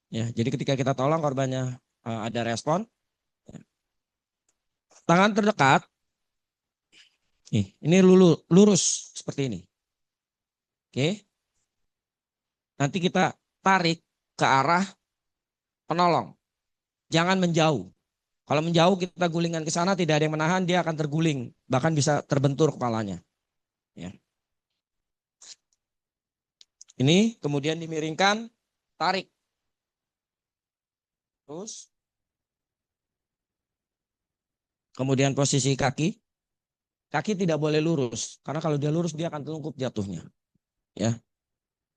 ya. Jadi ketika kita tolong korbannya ada respon, ya. Tangan terdekat, ini lurus seperti ini. Oke. Nanti kita tarik ke arah penolong. Jangan menjauh. Kalau menjauh kita gulingkan ke sana tidak ada yang menahan, dia akan terguling, bahkan bisa terbentur kepalanya. Ya. Ini kemudian dimiringkan, tarik. Terus kemudian posisi kaki. Kaki tidak boleh lurus karena kalau dia lurus dia akan telungkup jatuhnya. Ya,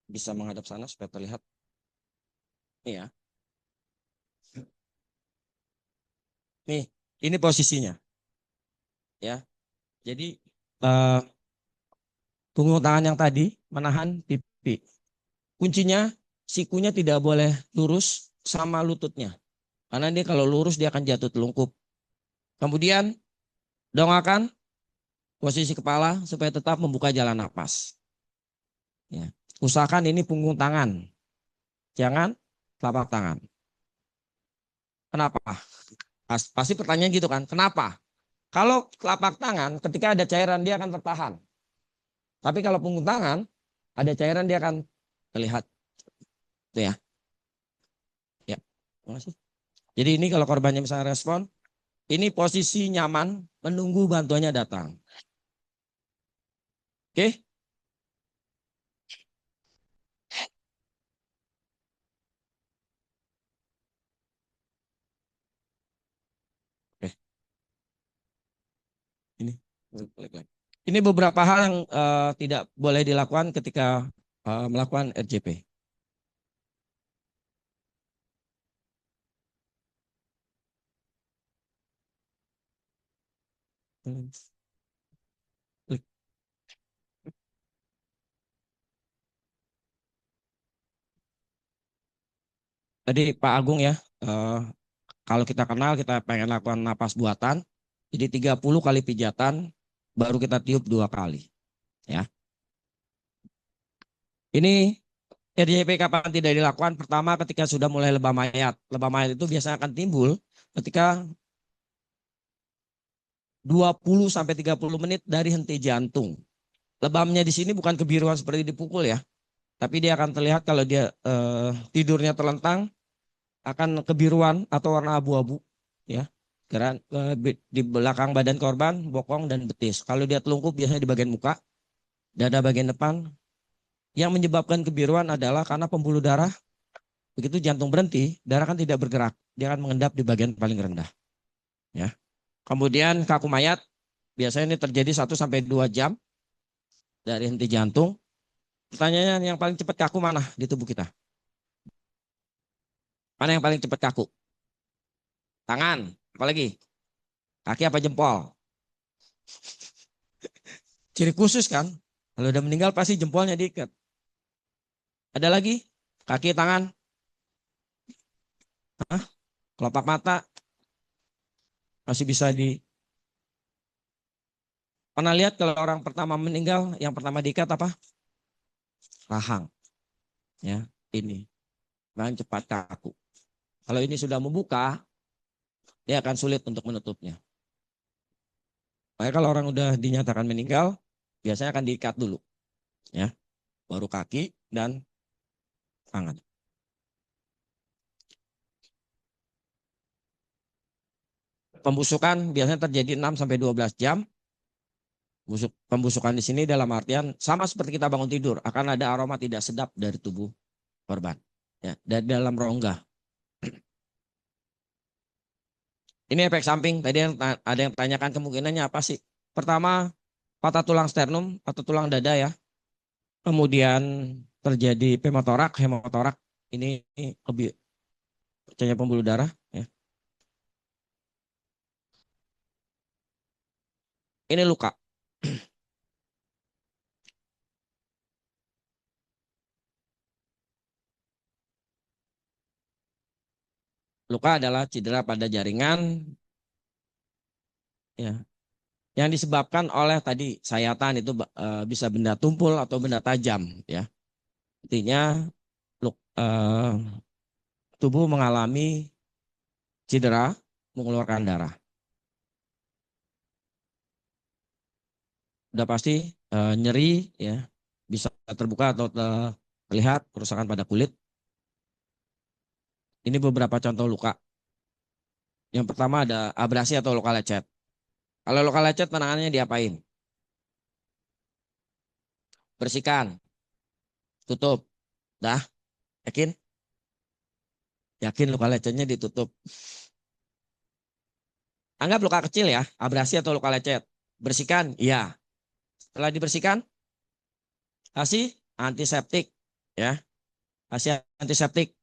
bisa menghadap sana supaya terlihat. Nih ya. Nih, ini posisinya. Ya. Jadi eh, punggung tangan yang tadi menahan pipi. Kuncinya sikunya tidak boleh lurus sama lututnya. Karena dia kalau lurus dia akan jatuh telungkup. Kemudian dongakkan posisi kepala supaya tetap membuka jalan napas. Ya. Usahakan ini punggung tangan, jangan telapak tangan. Kenapa? Pasti pertanyaan gitu kan, kenapa? Kalau telapak tangan ketika ada cairan dia akan tertahan. Tapi kalau punggung tangan ada cairan dia akan terlihat. Itu ya. Ya. Makasih. Jadi ini kalau korbannya misalnya respon, ini posisi nyaman menunggu bantuannya datang. Oke? Oke. Ini. Ini beberapa hal yang tidak boleh dilakukan ketika melakukan RJP. Tadi Pak Agung ya, kalau kita kenal kita pengen lakukan napas buatan, jadi 30 kali pijatan, baru kita tiup 2 kali. Ya. Ini RJP kapan tidak dilakukan? Pertama ketika sudah mulai lebam mayat. Lebam mayat itu biasanya akan timbul ketika 20 sampai 30 menit dari henti jantung. Lebamnya di sini bukan kebiruan seperti dipukul ya, tapi dia akan terlihat kalau dia tidurnya terlentang akan kebiruan atau warna abu-abu ya. Karena di belakang badan korban, bokong dan betis. Kalau dia telungkup biasanya di bagian muka, dada bagian depan. Yang menyebabkan kebiruan adalah karena pembuluh darah begitu jantung berhenti, darah kan tidak bergerak, dia akan mengendap di bagian paling rendah. Ya. Kemudian kaku mayat biasanya ini terjadi 1 sampai 2 jam dari henti jantung. Pertanyaannya yang paling cepat kaku mana di tubuh kita? Mana yang paling cepat kaku? Tangan, apalagi? Kaki apa jempol? Ciri khusus kan? Kalau udah meninggal pasti jempolnya diikat. Ada lagi? Kaki, tangan, kelopak mata masih bisa di. Pernah lihat kalau orang pertama meninggal, yang pertama diikat apa? Rahang. Ya, ini. Paling cepat kaku. Kalau ini sudah membuka, dia akan sulit untuk menutupnya. Makanya kalau orang udah dinyatakan meninggal, biasanya akan diikat dulu. Ya, baru kaki dan tangan. Pembusukan biasanya terjadi 6 sampai 12 jam. Pembusukan di sini dalam artian sama seperti kita bangun tidur, akan ada aroma tidak sedap dari tubuh korban. Ya, dari dalam rongga. Ini efek samping. Tadi ada yang tanyakan kemungkinannya apa sih? Pertama, patah tulang sternum atau tulang dada ya. Kemudian terjadi pneumotorak, hemotorak. Ini lebih percaya pembuluh darah. Ya. Ini luka. Luka adalah cedera pada jaringan ya, yang disebabkan oleh tadi sayatan itu bisa benda tumpul atau benda tajam ya. Artinya tubuh mengalami cedera, mengeluarkan darah. Udah pasti nyeri ya, bisa terbuka atau terlihat kerusakan pada kulit. Ini beberapa contoh luka. Yang pertama ada abrasi atau luka lecet. Kalau luka lecet penanganannya diapain? Bersihkan, tutup. Dah, yakin? Yakin luka lecetnya ditutup. Anggap luka kecil ya, abrasi atau luka lecet. Bersihkan, iya. Setelah dibersihkan, kasih antiseptik ya, kasih antiseptik.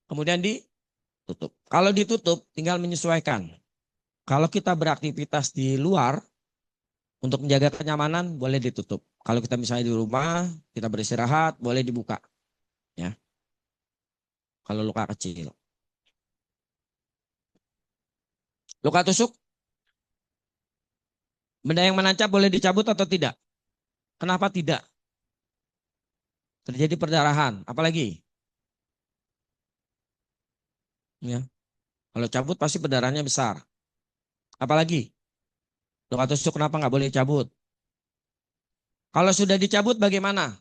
Kemudian ditutup. Kalau ditutup, tinggal menyesuaikan. Kalau kita beraktivitas di luar untuk menjaga kenyamanan, boleh ditutup. Kalau kita misalnya di rumah, kita beristirahat, boleh dibuka. Ya, kalau luka kecil. Luka tusuk, benda yang menancap boleh dicabut atau tidak? Kenapa tidak? Terjadi perdarahan. Apalagi? Ya, kalau cabut pasti perdarahannya besar. Apalagi? Luka tusuk kenapa nggak boleh cabut? Kalau sudah dicabut bagaimana?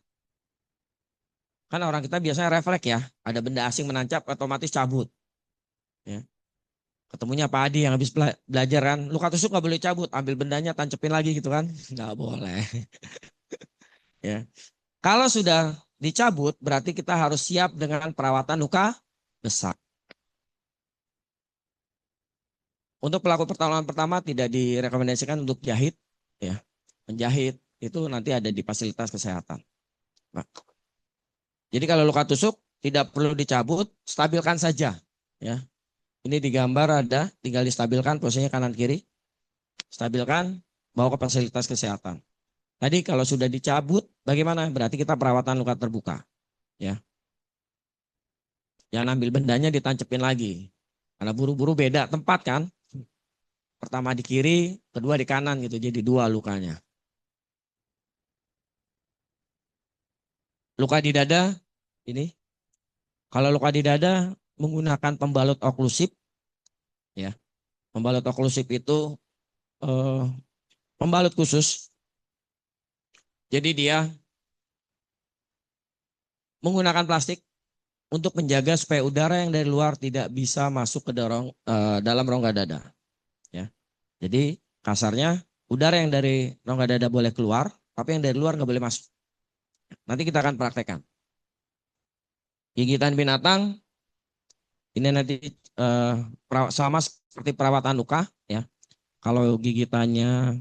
Kan orang kita biasanya refleks ya. Ada benda asing menancap otomatis cabut. Ya. Ketemunya Pak Adi yang habis belajar kan. Luka tusuk nggak boleh cabut. Ambil bendanya tancepin lagi gitu kan. Nggak boleh. Ya. Kalau sudah dicabut berarti kita harus siap dengan perawatan luka besar. Untuk pelaku pertolongan pertama tidak direkomendasikan untuk jahit. Ya. Menjahit itu nanti ada di fasilitas kesehatan. Nah, jadi kalau luka tusuk tidak perlu dicabut, stabilkan saja. Ya. Ini di gambar ada, tinggal distabilkan posisinya kanan kiri. Stabilkan, bawa ke fasilitas kesehatan. Tadi kalau sudah dicabut, bagaimana? Berarti kita perawatan luka terbuka. Ya. Jangan ambil bendanya ditancepin lagi. Karena buru-buru beda tempat kan. Pertama di kiri, kedua di kanan gitu. Jadi dua lukanya. Luka di dada, ini. Kalau luka di dada menggunakan pembalut oklusif. Ya. Pembalut oklusif itu eh, pembalut khusus. Jadi dia menggunakan plastik untuk menjaga supaya udara yang dari luar tidak bisa masuk ke dalam rongga dada. Ya. Jadi kasarnya udara yang dari rongga dada boleh keluar, tapi yang dari luar nggak boleh masuk. Nanti kita akan praktekkan. Gigitan binatang ini nanti eh, sama seperti perawatan luka ya. Kalau gigitannya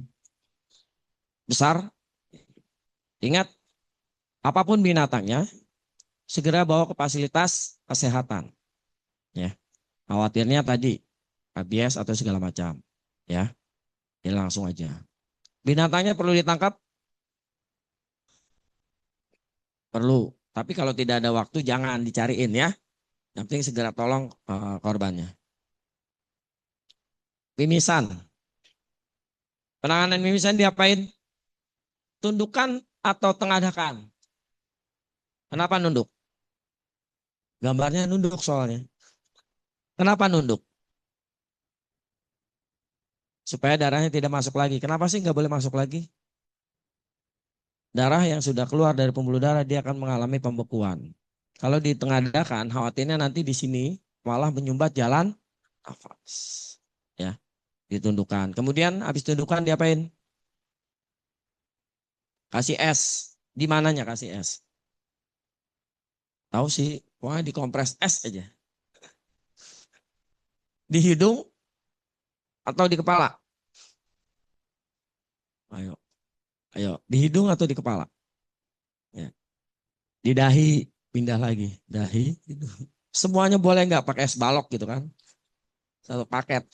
besar, ingat apapun binatangnya segera bawa ke fasilitas kesehatan. Ya, khawatirnya tadi rabies atau segala macam. Ya, ya langsung aja. Binatangnya perlu ditangkap? Perlu. Tapi kalau tidak ada waktu jangan dicariin ya. Yang penting segera tolong korbannya. Mimisan. Penanganan mimisan diapain? Tundukan atau tengadakan? Kenapa nunduk? Gambarnya nunduk soalnya. Kenapa nunduk? Supaya darahnya tidak masuk lagi. Kenapa sih nggak boleh masuk lagi? Darah yang sudah keluar dari pembuluh darah dia akan mengalami pembekuan. Kalau ditengadakan, khawatirnya nanti di sini malah menyumbat jalan nafas. Ya, ditundukkan. Kemudian habis tundukan diapain? Kasih es. Di mananya kasih es? Tahu sih, wah dikompres es aja. Di hidung atau di kepala? Ayo, ayo. Di hidung atau di kepala? Ya. Di dahi, pindah lagi. Dahi. Gitu. Semuanya boleh nggak pakai es balok gitu kan? Satu paket.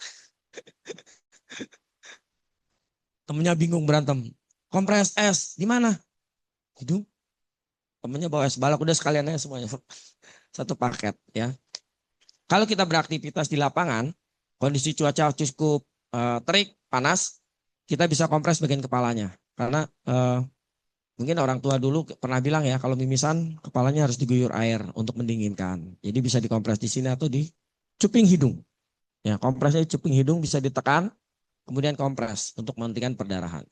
Temennya bingung berantem. Kompres es, di mana? Hidung. Temennya bawa es balok, udah sekalian aja semuanya. Satu paket ya. Kalau kita beraktivitas di lapangan, kondisi cuaca cukup terik, panas, kita bisa kompres bagian kepalanya. Karena mungkin orang tua dulu pernah bilang ya, kalau mimisan kepalanya harus diguyur air untuk mendinginkan. Jadi bisa dikompres di sini atau di cuping hidung. Ya, kompresnya cuping hidung bisa ditekan, kemudian kompres untuk menghentikan perdarahan.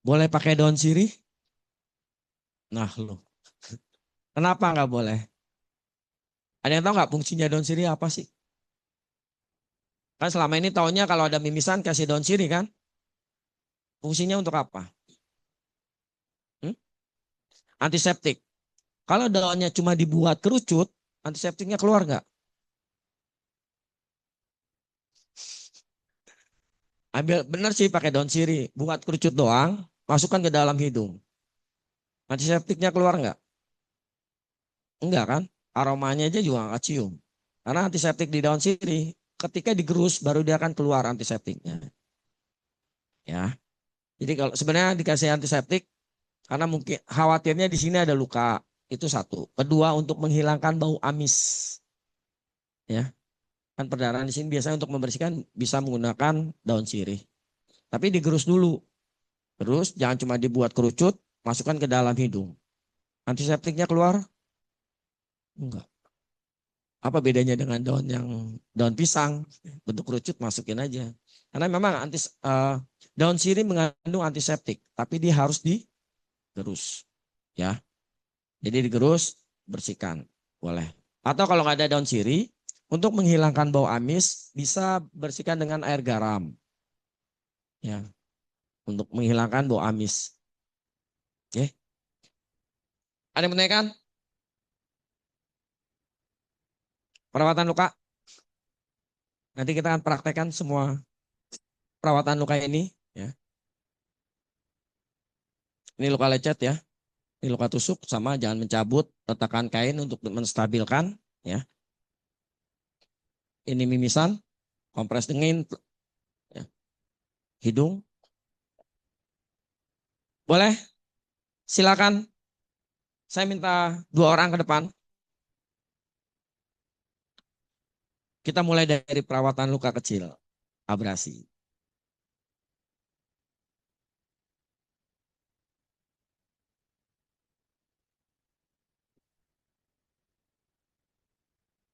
Boleh pakai daun sirih? Nah, lo. Kenapa nggak boleh? Ada yang tahu nggak fungsinya daun sirih apa sih? Kan selama ini taunya kalau ada mimisan kasih daun sirih kan? Fungsinya untuk apa? Hmm? Antiseptik. Kalau daunnya cuma dibuat kerucut, antiseptiknya keluar nggak? Ambil bener sih pakai daun sirih, buat kerucut doang, masukkan ke dalam hidung. Antiseptiknya keluar nggak? Enggak kan? Aromanya aja juga nggak cium. Karena antiseptik di daun sirih, ketika digerus baru dia akan keluar antiseptiknya. Ya, jadi kalau sebenarnya dikasih antiseptik karena mungkin khawatirnya di sini ada luka, itu satu. Kedua untuk menghilangkan bau amis. Ya, kan perdarahan di sini biasanya untuk membersihkan bisa menggunakan daun sirih. Tapi digerus dulu. Terus jangan cuma dibuat kerucut, masukkan ke dalam hidung. Antiseptiknya keluar? Enggak. Apa bedanya dengan daun pisang? Bentuk kerucut masukin aja. Karena memang daun sirih mengandung antiseptik, tapi dia harus digerus. Ya, jadi digerus, bersihkan, boleh. Atau kalau nggak ada daun sirih, untuk menghilangkan bau amis bisa bersihkan dengan air garam. Ya, untuk menghilangkan bau amis. Oke. Ada yang menanyakan? Perawatan luka. Nanti kita akan praktekkan semua perawatan luka ini. Ya. Ini luka lecet ya. Ini luka tusuk sama jangan mencabut letakan kain untuk menstabilkan. Ya. Ini mimisan, kompres dingin, ya. Hidung. Boleh? Silakan. Saya minta 2 orang ke depan. Kita mulai dari perawatan luka kecil, abrasi.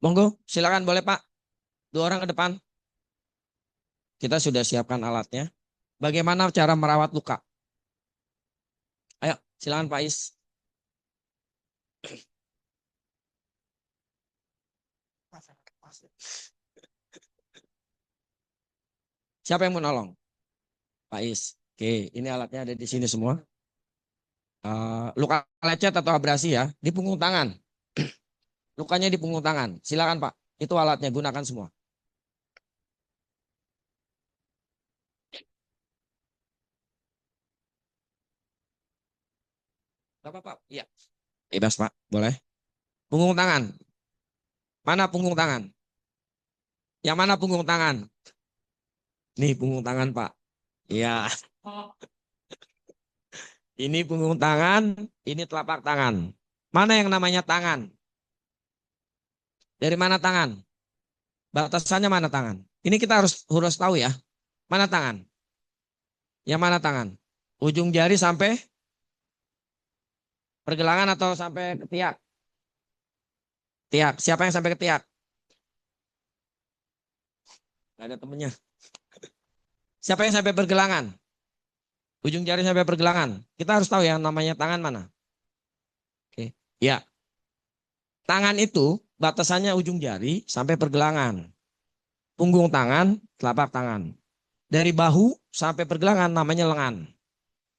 Monggo, silakan boleh Pak. 2 orang ke depan. Kita sudah siapkan alatnya. Bagaimana cara merawat luka? Ayo, silakan Pak Is. Siapa yang mau nolong? Pak Is. Oke, ini alatnya ada di sini semua. Luka lecet atau abrasi ya, di punggung tangan. Lukanya di punggung tangan. Silakan Pak. Itu alatnya, gunakan semua. Apa Pak? Iya. Bebas Pak, boleh. Punggung tangan. Mana punggung tangan? Yang mana punggung tangan? Nih punggung tangan Pak. Iya. Ini punggung tangan, ini telapak tangan. Mana yang namanya tangan? Dari mana tangan? Batasannya mana tangan? Ini kita harus tahu ya. Mana tangan? Yang mana tangan? Ujung jari sampai pergelangan atau sampai ketiak? Tiak. Siapa yang sampai ketiak? Gak ada temennya. Siapa yang sampai pergelangan? Ujung jari sampai pergelangan. Kita harus tahu yang namanya tangan mana. Oke. Ya. Tangan itu batasannya ujung jari sampai pergelangan. Punggung tangan, telapak tangan. Dari bahu sampai pergelangan namanya lengan.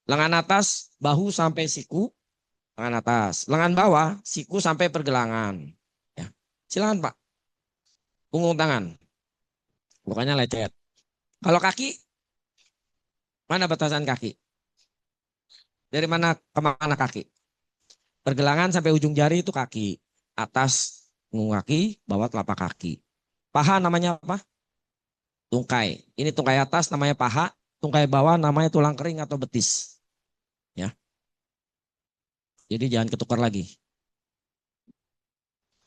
Lengan atas, bahu sampai siku, lengan atas. Lengan bawah, siku sampai pergelangan. Ya. Silakan Pak. Punggung tangan. Bukannya lecet. Kalau kaki, mana batasan kaki? Dari mana ke mana kaki? Pergelangan sampai ujung jari itu kaki. Atas punggung kaki, bawah telapak kaki. Paha namanya apa? Tungkai. Ini tungkai atas namanya paha, tungkai bawah namanya tulang kering atau betis. Ya. Jadi jangan ketukar lagi.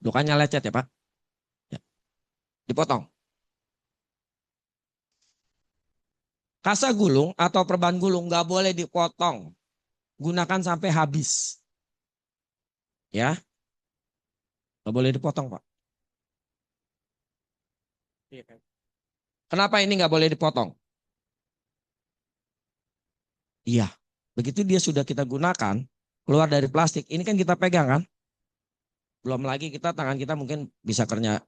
Lukanya lecet ya Pak. Ya. Dipotong. Kasa gulung atau perban gulung nggak boleh dipotong. Gunakan sampai habis. Ya. Nggak boleh dipotong Pak. Kenapa ini nggak boleh dipotong? Iya. Begitu dia sudah kita gunakan, keluar dari plastik, ini kan kita pegang kan? Belum lagi tangan kita mungkin bisa kerja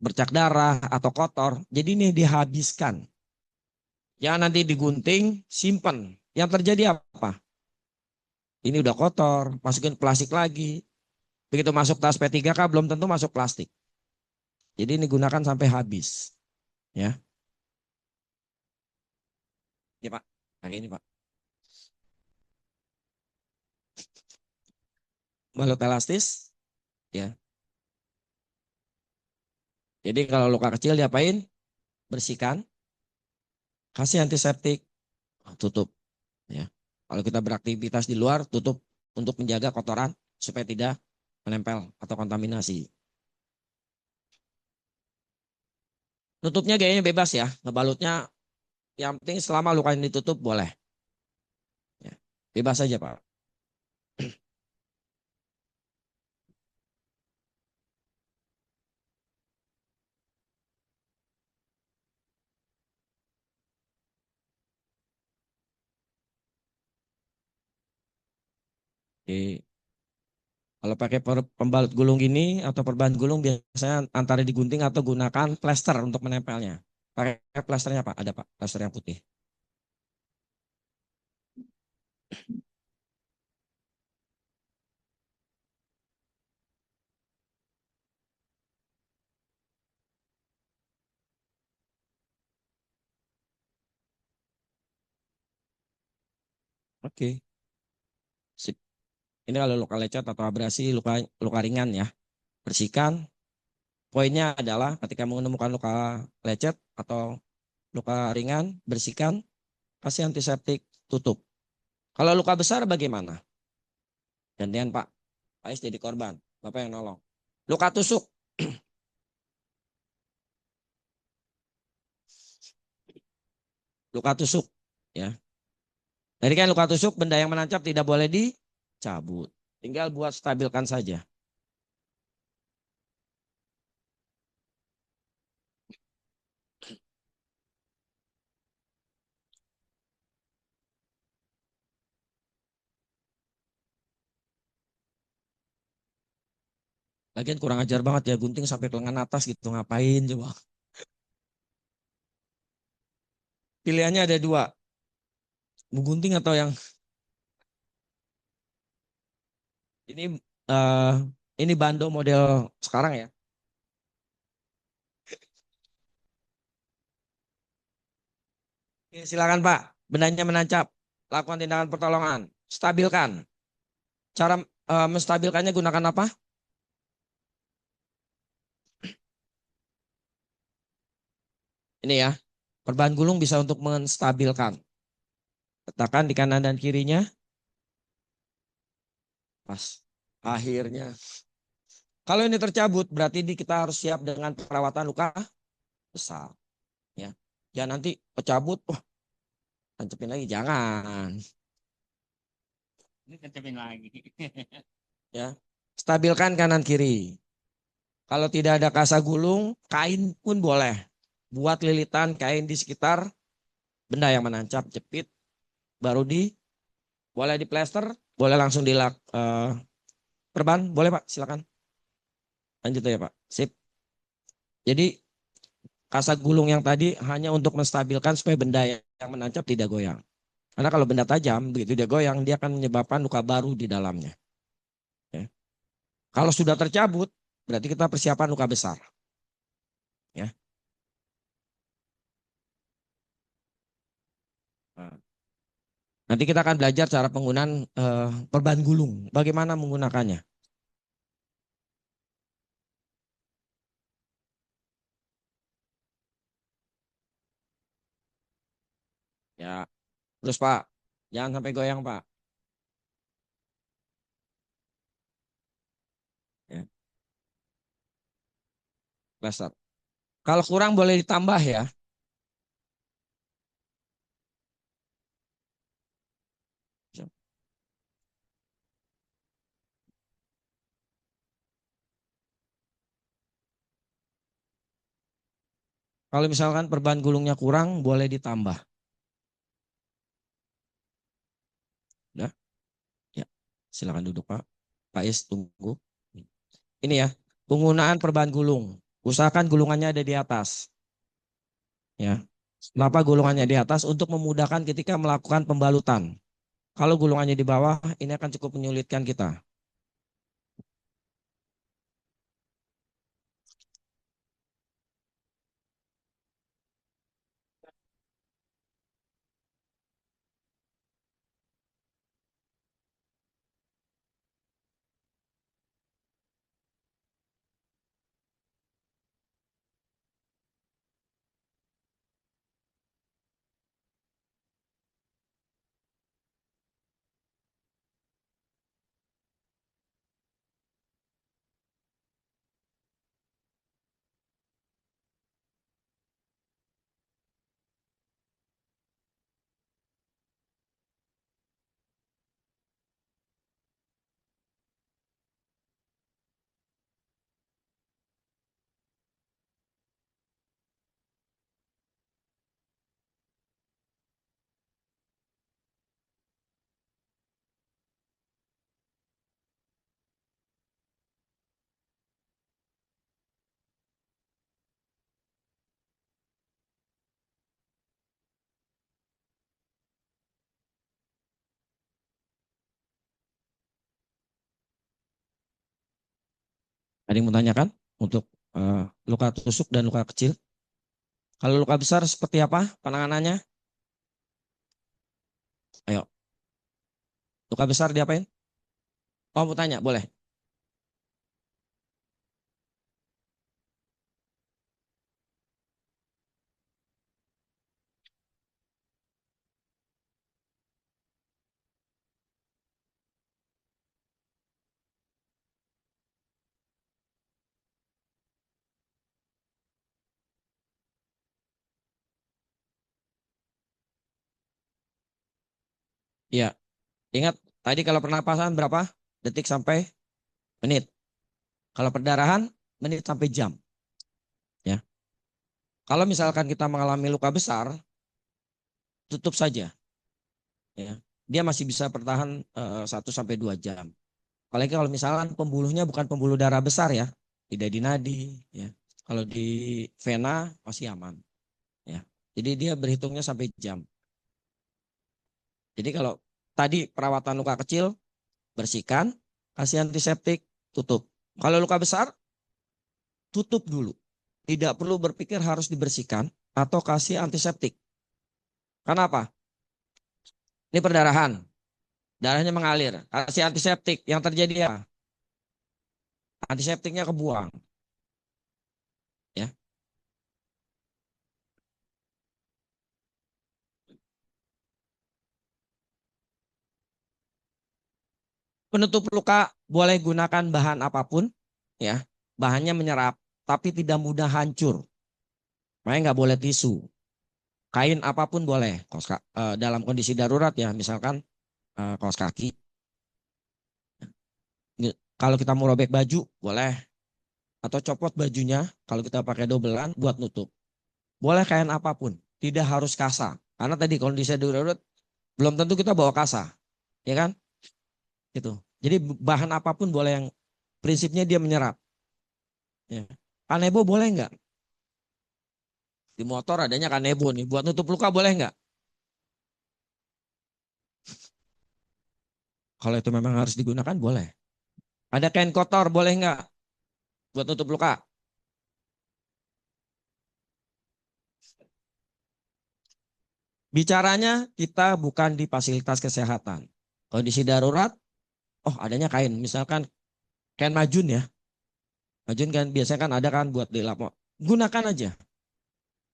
bercak darah atau kotor. Jadi ini dihabiskan. Jangan nanti digunting, simpen. Yang terjadi apa? Ini udah kotor, masukin plastik lagi. Begitu masuk tas P3K belum tentu masuk plastik. Jadi ini gunakan sampai habis. Ya, ya Pak. Nah ini Pak. Balut elastis. Ya. Jadi kalau luka kecil diapain? Bersihkan. Kasih antiseptik. Tutup. Ya. Kalau kita beraktivitas di luar, tutup untuk menjaga kotoran supaya tidak menempel atau kontaminasi. Tutupnya gayanya bebas ya. Ngebalutnya yang penting selama luka ini ditutup boleh. Ya. Bebas saja Pak. Oke. Kalau pakai pembalut gulung gini atau perban gulung biasanya antara digunting atau gunakan plester untuk menempelnya. Pakai plesternya Pak, ada Pak, plester yang putih. Oke, sip. Ini kalau luka lecet atau abrasi, luka luka ringan ya. Bersihkan. Poinnya adalah ketika menemukan luka lecet atau luka ringan, bersihkan, kasih antiseptik, tutup. Kalau luka besar bagaimana? Gantian Pak, Pak Is jadi korban, Bapak yang nolong. Luka tusuk, luka tusuk, ya. Jadi kan luka tusuk, benda yang menancap tidak boleh dicabut. Tinggal buat stabilkan saja. Lagian kurang ajar banget ya, gunting sampai ke lengan atas gitu. Ngapain coba? Pilihannya ada dua. Mau gunting atau yang ini eh ini bando model sekarang ya. Oke, silakan Pak. Bendanya menancap. Lakukan tindakan pertolongan. Stabilkan. Cara menstabilkannya gunakan apa? Ini ya. Perban gulung bisa untuk menstabilkan. Letakkan di kanan dan kirinya. Pas. Akhirnya. Kalau ini tercabut, berarti kita harus siap dengan perawatan luka besar. Ya. Ya nanti pecabut, wah, tancepin lagi. Jangan. Ini kencengin lagi. Ya. Stabilkan kanan kiri. Kalau tidak ada kasa gulung, kain pun boleh. Buat lilitan kain di sekitar benda yang menancap, jepit, baru boleh di plester, boleh langsung perban, boleh Pak, silakan. Lanjut ya Pak. Sip. Jadi kasa gulung yang tadi hanya untuk menstabilkan supaya benda yang menancap tidak goyang. Karena kalau benda tajam, begitu dia goyang, dia akan menyebabkan luka baru di dalamnya. Ya. Kalau sudah tercabut, berarti kita persiapan luka besar. Ya. Nah, nanti kita akan belajar cara penggunaan perban gulung. Bagaimana menggunakannya. Ya, terus Pak, jangan sampai goyang Pak. Ya, plester. Kalau kurang boleh ditambah ya. Kalau misalkan perban gulungnya kurang, boleh ditambah. Udah? Ya, silakan duduk Pak. Pak Is tunggu. ini ya, penggunaan perban gulung. Usahakan gulungannya ada di atas. Ya. Kenapa gulungannya di atas? Untuk memudahkan ketika melakukan pembalutan. Kalau gulungannya di bawah, ini akan cukup menyulitkan kita. Ada yang mau tanyakan untuk luka tusuk dan luka kecil? Kalau luka besar seperti apa penanganannya? Ayo, luka besar diapain? Oh, mau tanya, boleh. Iya, ingat tadi kalau pernapasan berapa detik sampai menit? Kalau perdarahan menit sampai jam. Ya, kalau misalkan kita mengalami luka besar, tutup saja. Ya, dia masih bisa bertahan 1 sampai 2 jam. Apalagi kalau misalkan pembuluhnya bukan pembuluh darah besar ya, tidak di nadi. Ya, kalau di vena masih aman. Ya, jadi dia berhitungnya sampai jam. Jadi kalau tadi perawatan luka kecil, bersihkan, kasih antiseptik, tutup. Kalau luka besar, tutup dulu. Tidak perlu berpikir harus dibersihkan atau kasih antiseptik. Kenapa? Ini perdarahan, darahnya mengalir. Kasih antiseptik, yang terjadi apa? Antiseptiknya kebuang. Ya. Penutup luka boleh gunakan bahan apapun, ya. Bahannya menyerap, tapi tidak mudah hancur. Makanya nggak boleh tisu. Kain apapun boleh. Dalam kondisi darurat ya, misalkan kaos kaki. Kalau kita mau robek baju, boleh. Atau copot bajunya, kalau kita pakai dobelan buat nutup. Boleh kain apapun, tidak harus kasa. Karena tadi kondisi darurat, belum tentu kita bawa kasa. Ya kan? Gitu. Jadi bahan apapun boleh yang prinsipnya dia menyerap. Ya. Kanebo boleh nggak? Di motor adanya kanebo nih. Buat nutup luka boleh nggak? Kalau itu memang harus digunakan boleh. Ada kain kotor boleh nggak? Buat nutup luka. Bicaranya kita bukan di fasilitas kesehatan. Kondisi darurat, oh adanya kain. Misalkan kain majun ya. Majun kan biasanya kan ada kan buat di lap. Gunakan aja.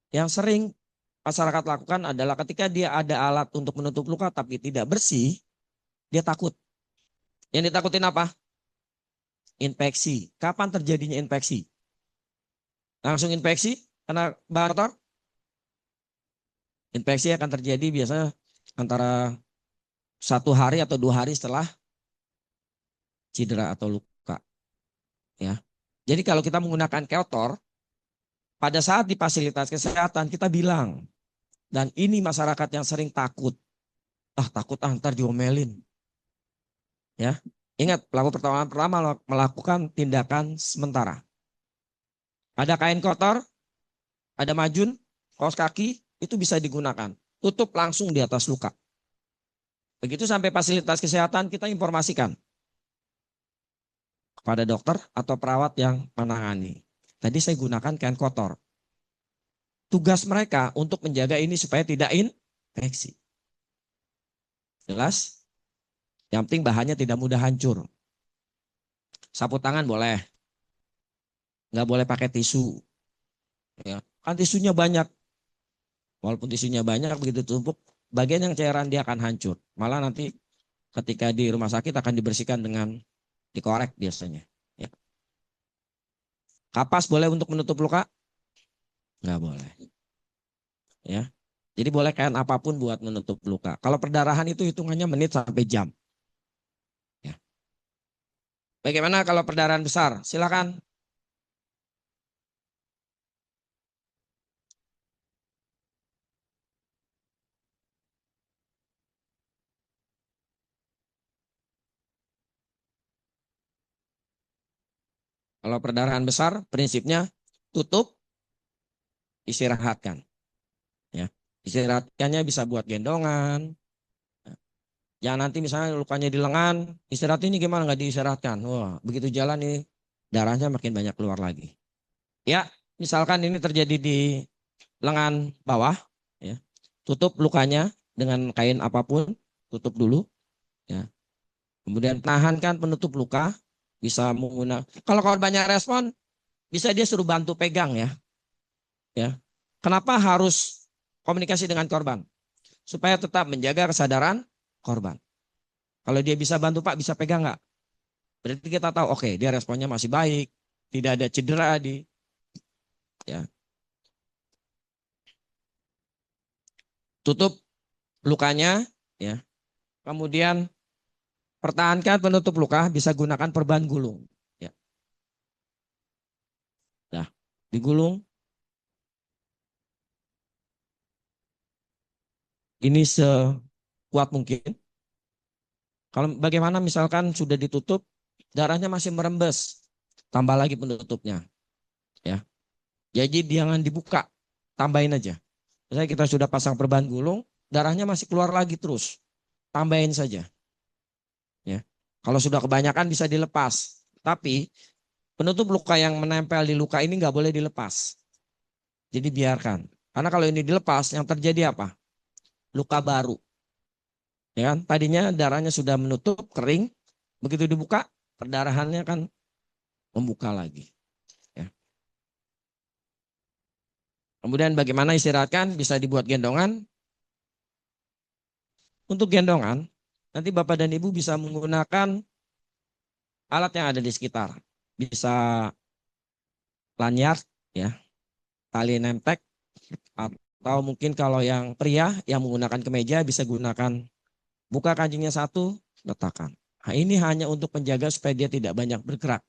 Yang sering masyarakat lakukan adalah ketika dia ada alat untuk menutup luka tapi tidak bersih, dia takut. Yang ditakutin apa? Infeksi. Kapan terjadinya infeksi? Langsung infeksi karena bahan kotor? Infeksi akan terjadi biasanya antara 1 hari atau 2 hari setelah cedera atau luka. Ya. Jadi kalau kita menggunakan kotor, pada saat di fasilitas kesehatan kita bilang, dan ini masyarakat yang sering takut, takut ntar diomelin. Ya, Ingat, pelaku pertolongan pertama melakukan tindakan sementara. Ada kain kotor, ada majun, kaos kaki, itu bisa digunakan. Tutup langsung di atas luka. Begitu sampai fasilitas kesehatan, kita informasikan kepada dokter atau perawat yang menangani. Tadi saya gunakan kain kotor. Tugas mereka untuk menjaga ini supaya tidak infeksi. Jelas? Yang penting bahannya tidak mudah hancur. Sapu tangan boleh. Nggak boleh pakai tisu. Ya. Kan tisunya banyak. Walaupun tisunya banyak, begitu tumpuk, bagian yang cairan dia akan hancur. Malah nanti ketika di rumah sakit akan dibersihkan dengan dikorek biasanya. Ya. Kapas boleh untuk menutup luka? Nggak boleh. Ya. Jadi boleh kain apapun buat menutup luka. Kalau perdarahan itu hitungannya menit sampai jam. Ya. Bagaimana kalau perdarahan besar? Silakan. Kalau perdarahan besar, prinsipnya tutup, istirahatkan. Ya. Istirahatkannya bisa buat gendongan. Jangan nanti misalnya lukanya di lengan, istirahat ini gimana nggak diistirahatkan? Wah, begitu jalan ini darahnya makin banyak keluar lagi. Ya, misalkan ini terjadi di lengan bawah, ya, tutup lukanya dengan kain apapun, tutup dulu, ya. Kemudian tahankan penutup luka, bisa menggunakan. Kalau banyak respon, bisa dia suruh bantu pegang ya, ya. Kenapa harus komunikasi dengan korban? Supaya tetap menjaga kesadaran korban. Kalau dia bisa bantu Pak, bisa pegang nggak? Berarti kita tahu, oke, dia responnya masih baik, tidak ada cedera di, ya. Tutup lukanya, ya. Kemudian pertahankan penutup luka, bisa gunakan perban gulung, ya. Nah, digulung ini sekuat mungkin. Kalau bagaimana misalkan sudah ditutup, darahnya masih merembes, tambah lagi penutupnya, ya. Jadi jangan dibuka, tambahin aja. Misalnya kita sudah pasang perban gulung, darahnya masih keluar lagi terus, tambahin saja. Ya. Kalau sudah kebanyakan bisa dilepas. Tapi penutup luka yang menempel di luka ini nggak boleh dilepas. Jadi biarkan. Karena kalau ini dilepas, yang terjadi apa? Luka baru. Ya kan? Tadinya darahnya sudah menutup, kering. Begitu dibuka, perdarahannya kan membuka lagi. Ya. Kemudian bagaimana istirahatkan? Bisa dibuat gendongan. Untuk gendongan, nanti Bapak dan Ibu bisa menggunakan alat yang ada di sekitar. Bisa lanyard, ya, tali nemtek, atau mungkin kalau yang pria yang menggunakan kemeja bisa gunakan buka kancingnya satu, letakkan. Nah, ini hanya untuk menjaga supaya dia tidak banyak bergerak.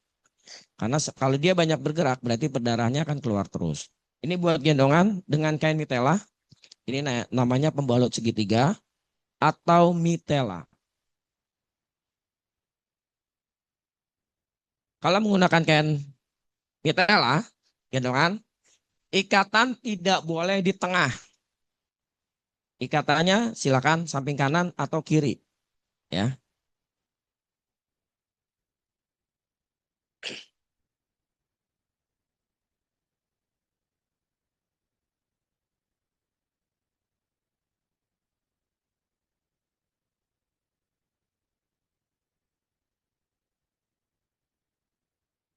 Karena kalau dia banyak bergerak berarti perdarahannya akan keluar terus. Ini buat gendongan dengan kain mitela. Ini namanya pembalut segitiga atau mitela. Kalau menggunakan kain mitela, gendongan, ikatan tidak boleh di tengah. Ikatannya silakan samping kanan atau kiri, ya.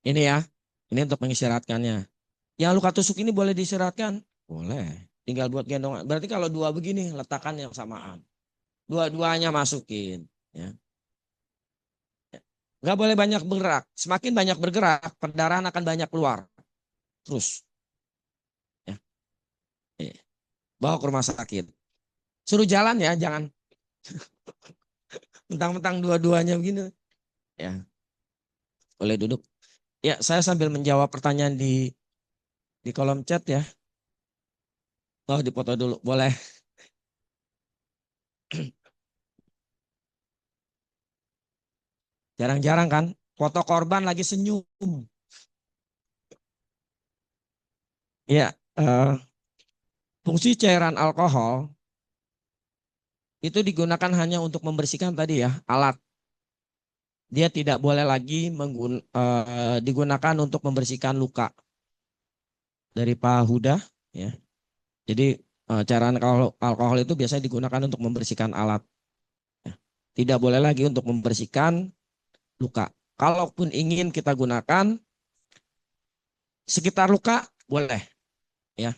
Ini ya, ini untuk mengistirahatkannya. Yang luka tusuk ini boleh diistirahatkan? Boleh. Tinggal buat gendongan. Berarti kalau dua begini, letakkan yang samaan. Dua-duanya masukin. Ya. Nggak boleh banyak bergerak. Semakin banyak bergerak, perdarahan akan banyak keluar. Terus. Ya. Bawa ke rumah sakit. Suruh jalan ya, jangan mentang-mentang dua-duanya begini. Ya, boleh duduk. Ya, saya sambil menjawab pertanyaan di kolom chat ya. Oh, dipoto dulu. Boleh. Jarang-jarang kan foto korban lagi senyum. Ya, fungsi cairan alkohol itu digunakan hanya untuk membersihkan tadi ya alat. Dia tidak boleh lagi digunakan untuk membersihkan luka dari Pak Huda. Ya, jadi cairan alkohol itu biasanya digunakan untuk membersihkan alat. Ya. Tidak boleh lagi untuk membersihkan luka. Kalaupun ingin kita gunakan sekitar luka boleh. Ya,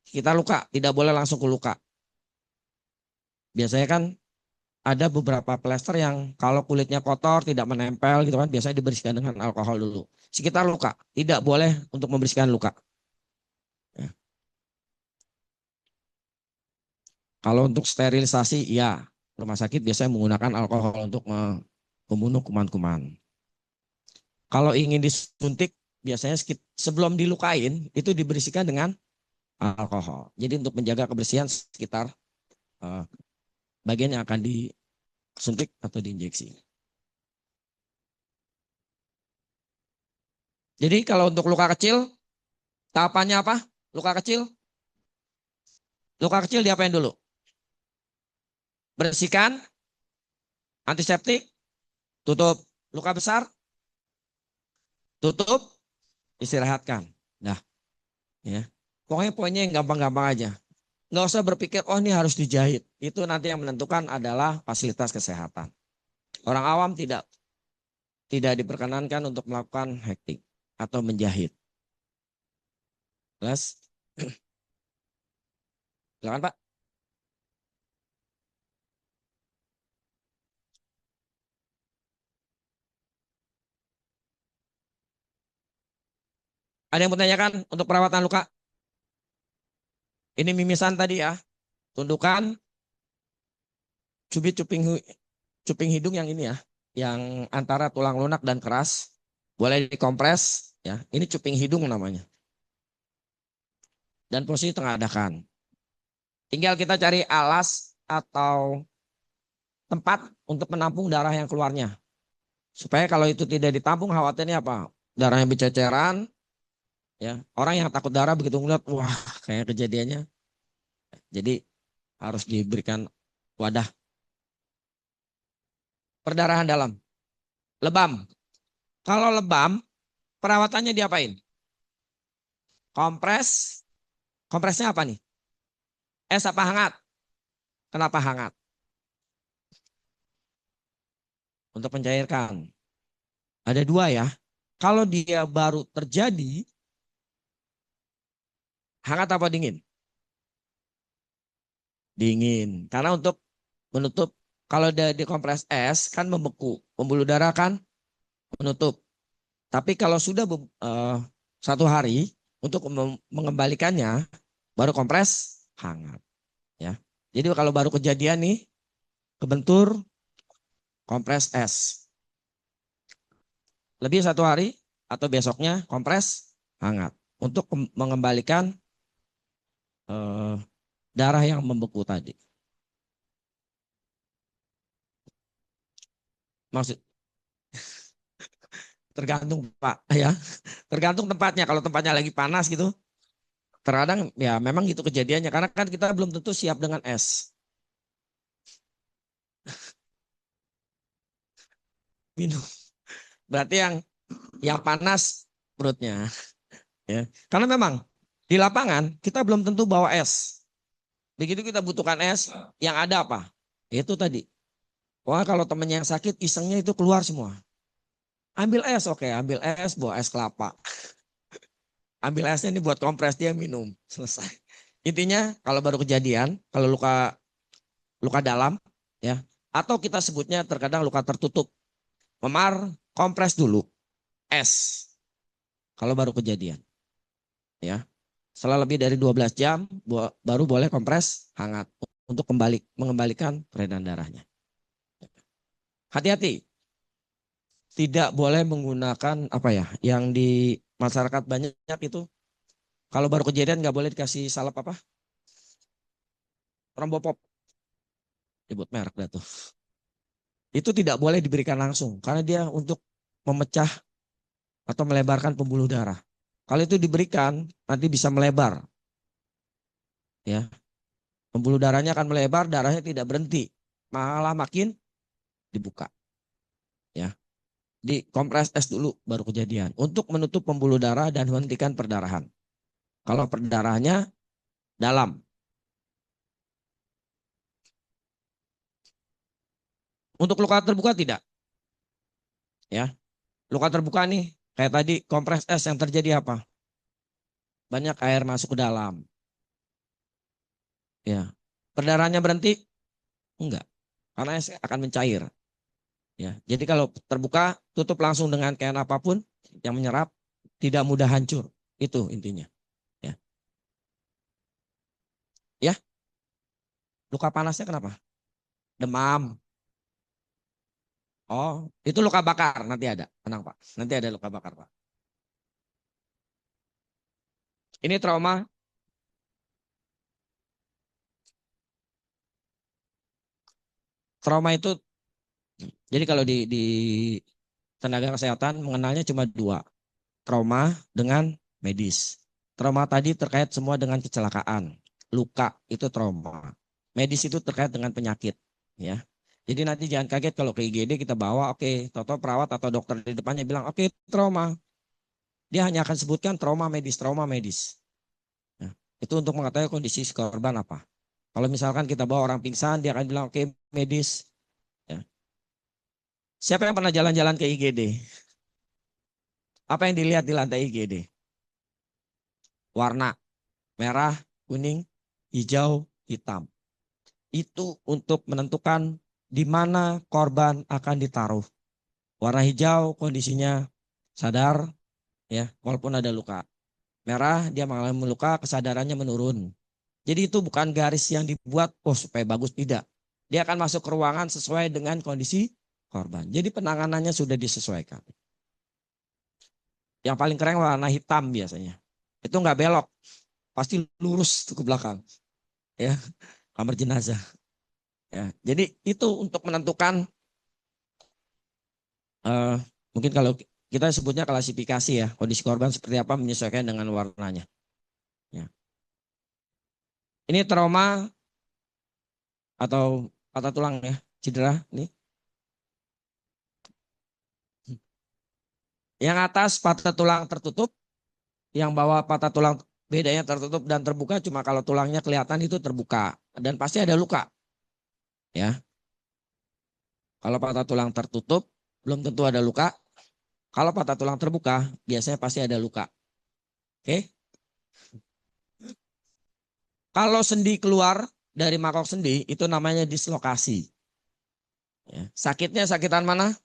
kita luka tidak boleh langsung ke luka. Biasanya kan ada beberapa plester yang kalau kulitnya kotor tidak menempel gitu kan biasanya dibersihkan dengan alkohol dulu. Sekitar luka tidak boleh untuk membersihkan luka. Ya. Kalau untuk sterilisasi ya rumah sakit biasanya menggunakan alkohol untuk membunuh kuman-kuman. Kalau ingin disuntik biasanya sebelum dilukain itu dibersihkan dengan alkohol. Jadi untuk menjaga kebersihan sekitar bagian yang akan disuntik atau diinjeksi. Jadi kalau untuk luka kecil, tahapannya apa? Luka kecil diapain dulu? Bersihkan, antiseptik, tutup. Luka besar, tutup, istirahatkan. Nah, ya. Pokoknya poinnya yang gampang-gampang aja. Nggak usah berpikir, oh ini harus dijahit. Itu nanti yang menentukan adalah fasilitas kesehatan. Orang awam tidak diperkenankan untuk melakukan hektik atau menjahit. Jelas? Silakan Pak. Ada yang bertanyakan untuk perawatan luka? Ini mimisan tadi ya. Tundukan, cuping hidung yang ini ya. Yang antara tulang lunak dan keras. Boleh dikompres. Ya, ini cuping hidung namanya. Dan posisi tengadakan. Tinggal kita cari alas atau tempat untuk menampung darah yang keluarnya. Supaya kalau itu tidak ditampung khawatirnya apa? Darahnya berceceran. Ya, orang yang takut darah begitu ngeliat, wah kayak kejadiannya. Jadi harus diberikan wadah perdarahan dalam. Lebam. Kalau lebam, perawatannya diapain? Kompres. Kompresnya apa nih? Es apa hangat? Kenapa hangat? Untuk mencairkan. Ada dua ya. Kalau dia baru terjadi, hangat apa dingin? Dingin. Karena untuk menutup, kalau di kompres es kan membeku. Pembuluh darah kan menutup. Tapi kalau sudah 1 hari, untuk mengembalikannya, baru kompres hangat. Ya. Jadi kalau baru kejadian nih, kebentur, kompres es. Lebih 1 hari atau besoknya kompres hangat. Untuk mengembalikan darah yang membeku tadi. Maksud tergantung Pak ya. Tergantung tempatnya. Kalau tempatnya lagi panas gitu, terkadang ya memang gitu kejadiannya karena kan kita belum tentu siap dengan es. Minum. Berarti yang panas perutnya ya. Karena memang di lapangan kita belum tentu bawa es. Begitu kita butuhkan es, yang ada apa? Itu tadi. Wah, kalau temennya yang sakit isengnya itu keluar semua. Ambil es, oke, ambil es, bawa es kelapa. Ambil esnya ini buat kompres dia minum, selesai. Intinya kalau baru kejadian, kalau luka dalam ya, atau kita sebutnya terkadang luka tertutup. Memar, kompres dulu es. Kalau baru kejadian. Ya. Setelah lebih dari 12 jam baru boleh kompres hangat untuk mengembalikan peredaran darahnya. Hati-hati. Tidak boleh menggunakan apa ya, yang di masyarakat banyak itu kalau baru kejadian nggak boleh dikasih salep apa? Trombopop. Sebut merek dah tuh. itu tidak boleh diberikan langsung karena dia untuk memecah atau melebarkan pembuluh darah. Kalau itu diberikan nanti bisa melebar, ya. Pembuluh darahnya akan melebar, darahnya tidak berhenti, malah makin dibuka, ya. Dikompres es dulu baru kejadian untuk menutup pembuluh darah dan menghentikan perdarahan. Kalau perdarahannya dalam. Untuk luka terbuka tidak, ya. Luka terbuka nih kayak tadi kompres es yang terjadi apa? Banyak air masuk ke dalam, ya. Perdarahannya berhenti? Enggak, karena es akan mencair, ya. Jadi kalau terbuka tutup langsung dengan kain apapun yang menyerap, tidak mudah hancur. Itu intinya, ya. Ya, luka panasnya kenapa? Demam. Oh, itu luka bakar nanti ada. Tenang Pak, nanti ada luka bakar Pak. Ini trauma. Trauma itu, jadi kalau di tenaga kesehatan mengenalnya cuma dua. Trauma dengan medis. Trauma tadi terkait semua dengan kecelakaan. Luka itu trauma. Medis itu terkait dengan penyakit, ya. Jadi nanti jangan kaget kalau ke IGD kita bawa, oke, toto perawat atau dokter di depannya bilang, oke, trauma. Dia hanya akan sebutkan trauma medis, trauma medis. Nah, itu untuk mengetahui kondisi si korban apa. Kalau misalkan kita bawa orang pingsan, dia akan bilang, oke, medis. Ya. Siapa yang pernah jalan-jalan ke IGD? Apa yang dilihat di lantai IGD? Warna merah, kuning, hijau, hitam. Itu untuk menentukan di mana korban akan ditaruh. Warna hijau kondisinya sadar, ya, walaupun ada luka. Merah dia mengalami luka, kesadarannya menurun. Jadi itu bukan garis yang dibuat supaya bagus, tidak. Dia akan masuk ke ruangan sesuai dengan kondisi korban. Jadi penanganannya sudah disesuaikan. Yang paling keren warna hitam biasanya. Itu nggak belok, pasti lurus ke belakang, ya, kamar jenazah. Ya, jadi itu untuk menentukan, eh, mungkin kalau kita sebutnya klasifikasi ya, kondisi korban seperti apa menyesuaikan dengan warnanya. Ya. Ini trauma atau patah tulang ya, cedera nih. Yang atas patah tulang tertutup, yang bawah patah tulang bedanya tertutup dan terbuka cuma kalau tulangnya kelihatan itu terbuka dan pasti ada luka. Ya. Kalau patah tulang tertutup belum tentu ada luka. Kalau patah tulang terbuka biasanya pasti ada luka. Oke? Kalau sendi keluar dari mangkok sendi itu namanya dislokasi. Ya. Sakitnya sakitan mana?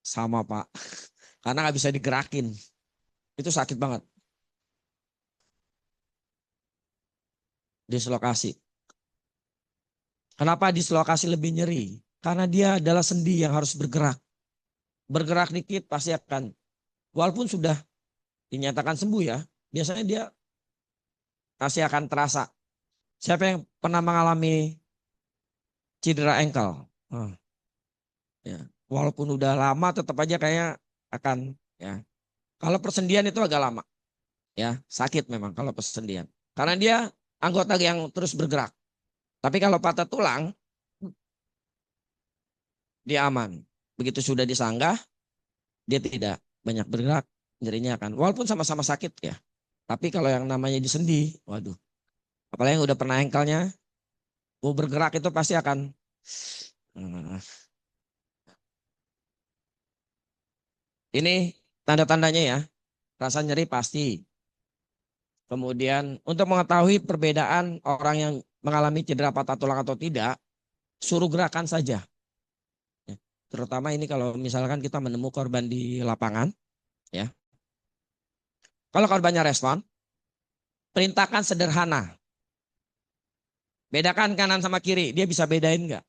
Sama Pak. Karena nggak bisa digerakin. Itu sakit banget. Dislokasi. Kenapa dislokasi lebih nyeri? Karena dia adalah sendi yang harus bergerak. Bergerak dikit pasti akan, walaupun sudah dinyatakan sembuh ya, biasanya dia masih akan terasa. Siapa yang pernah mengalami cedera ankle? Ya. Walaupun udah lama tetap aja kayaknya akan, ya. Kalau persendian itu agak lama. Ya, sakit memang kalau persendian. Karena dia anggota yang terus bergerak. Tapi kalau patah tulang dia aman. Begitu sudah disanggah, dia tidak banyak bergerak, nyerinya akan walaupun sama-sama sakit ya. Tapi kalau yang namanya di sendi, waduh. Apalagi yang udah pernah ankle-nya, mau bergerak itu pasti akan, ini tanda-tandanya ya. Rasa nyeri pasti. Kemudian untuk mengetahui perbedaan orang yang mengalami cedera patah tulang atau tidak, suruh gerakan saja. Ya. Terutama ini kalau misalkan kita menemukan korban di lapangan, ya. Kalau korbannya respon, perintahkan sederhana. Bedakan kanan sama kiri, dia bisa bedain nggak?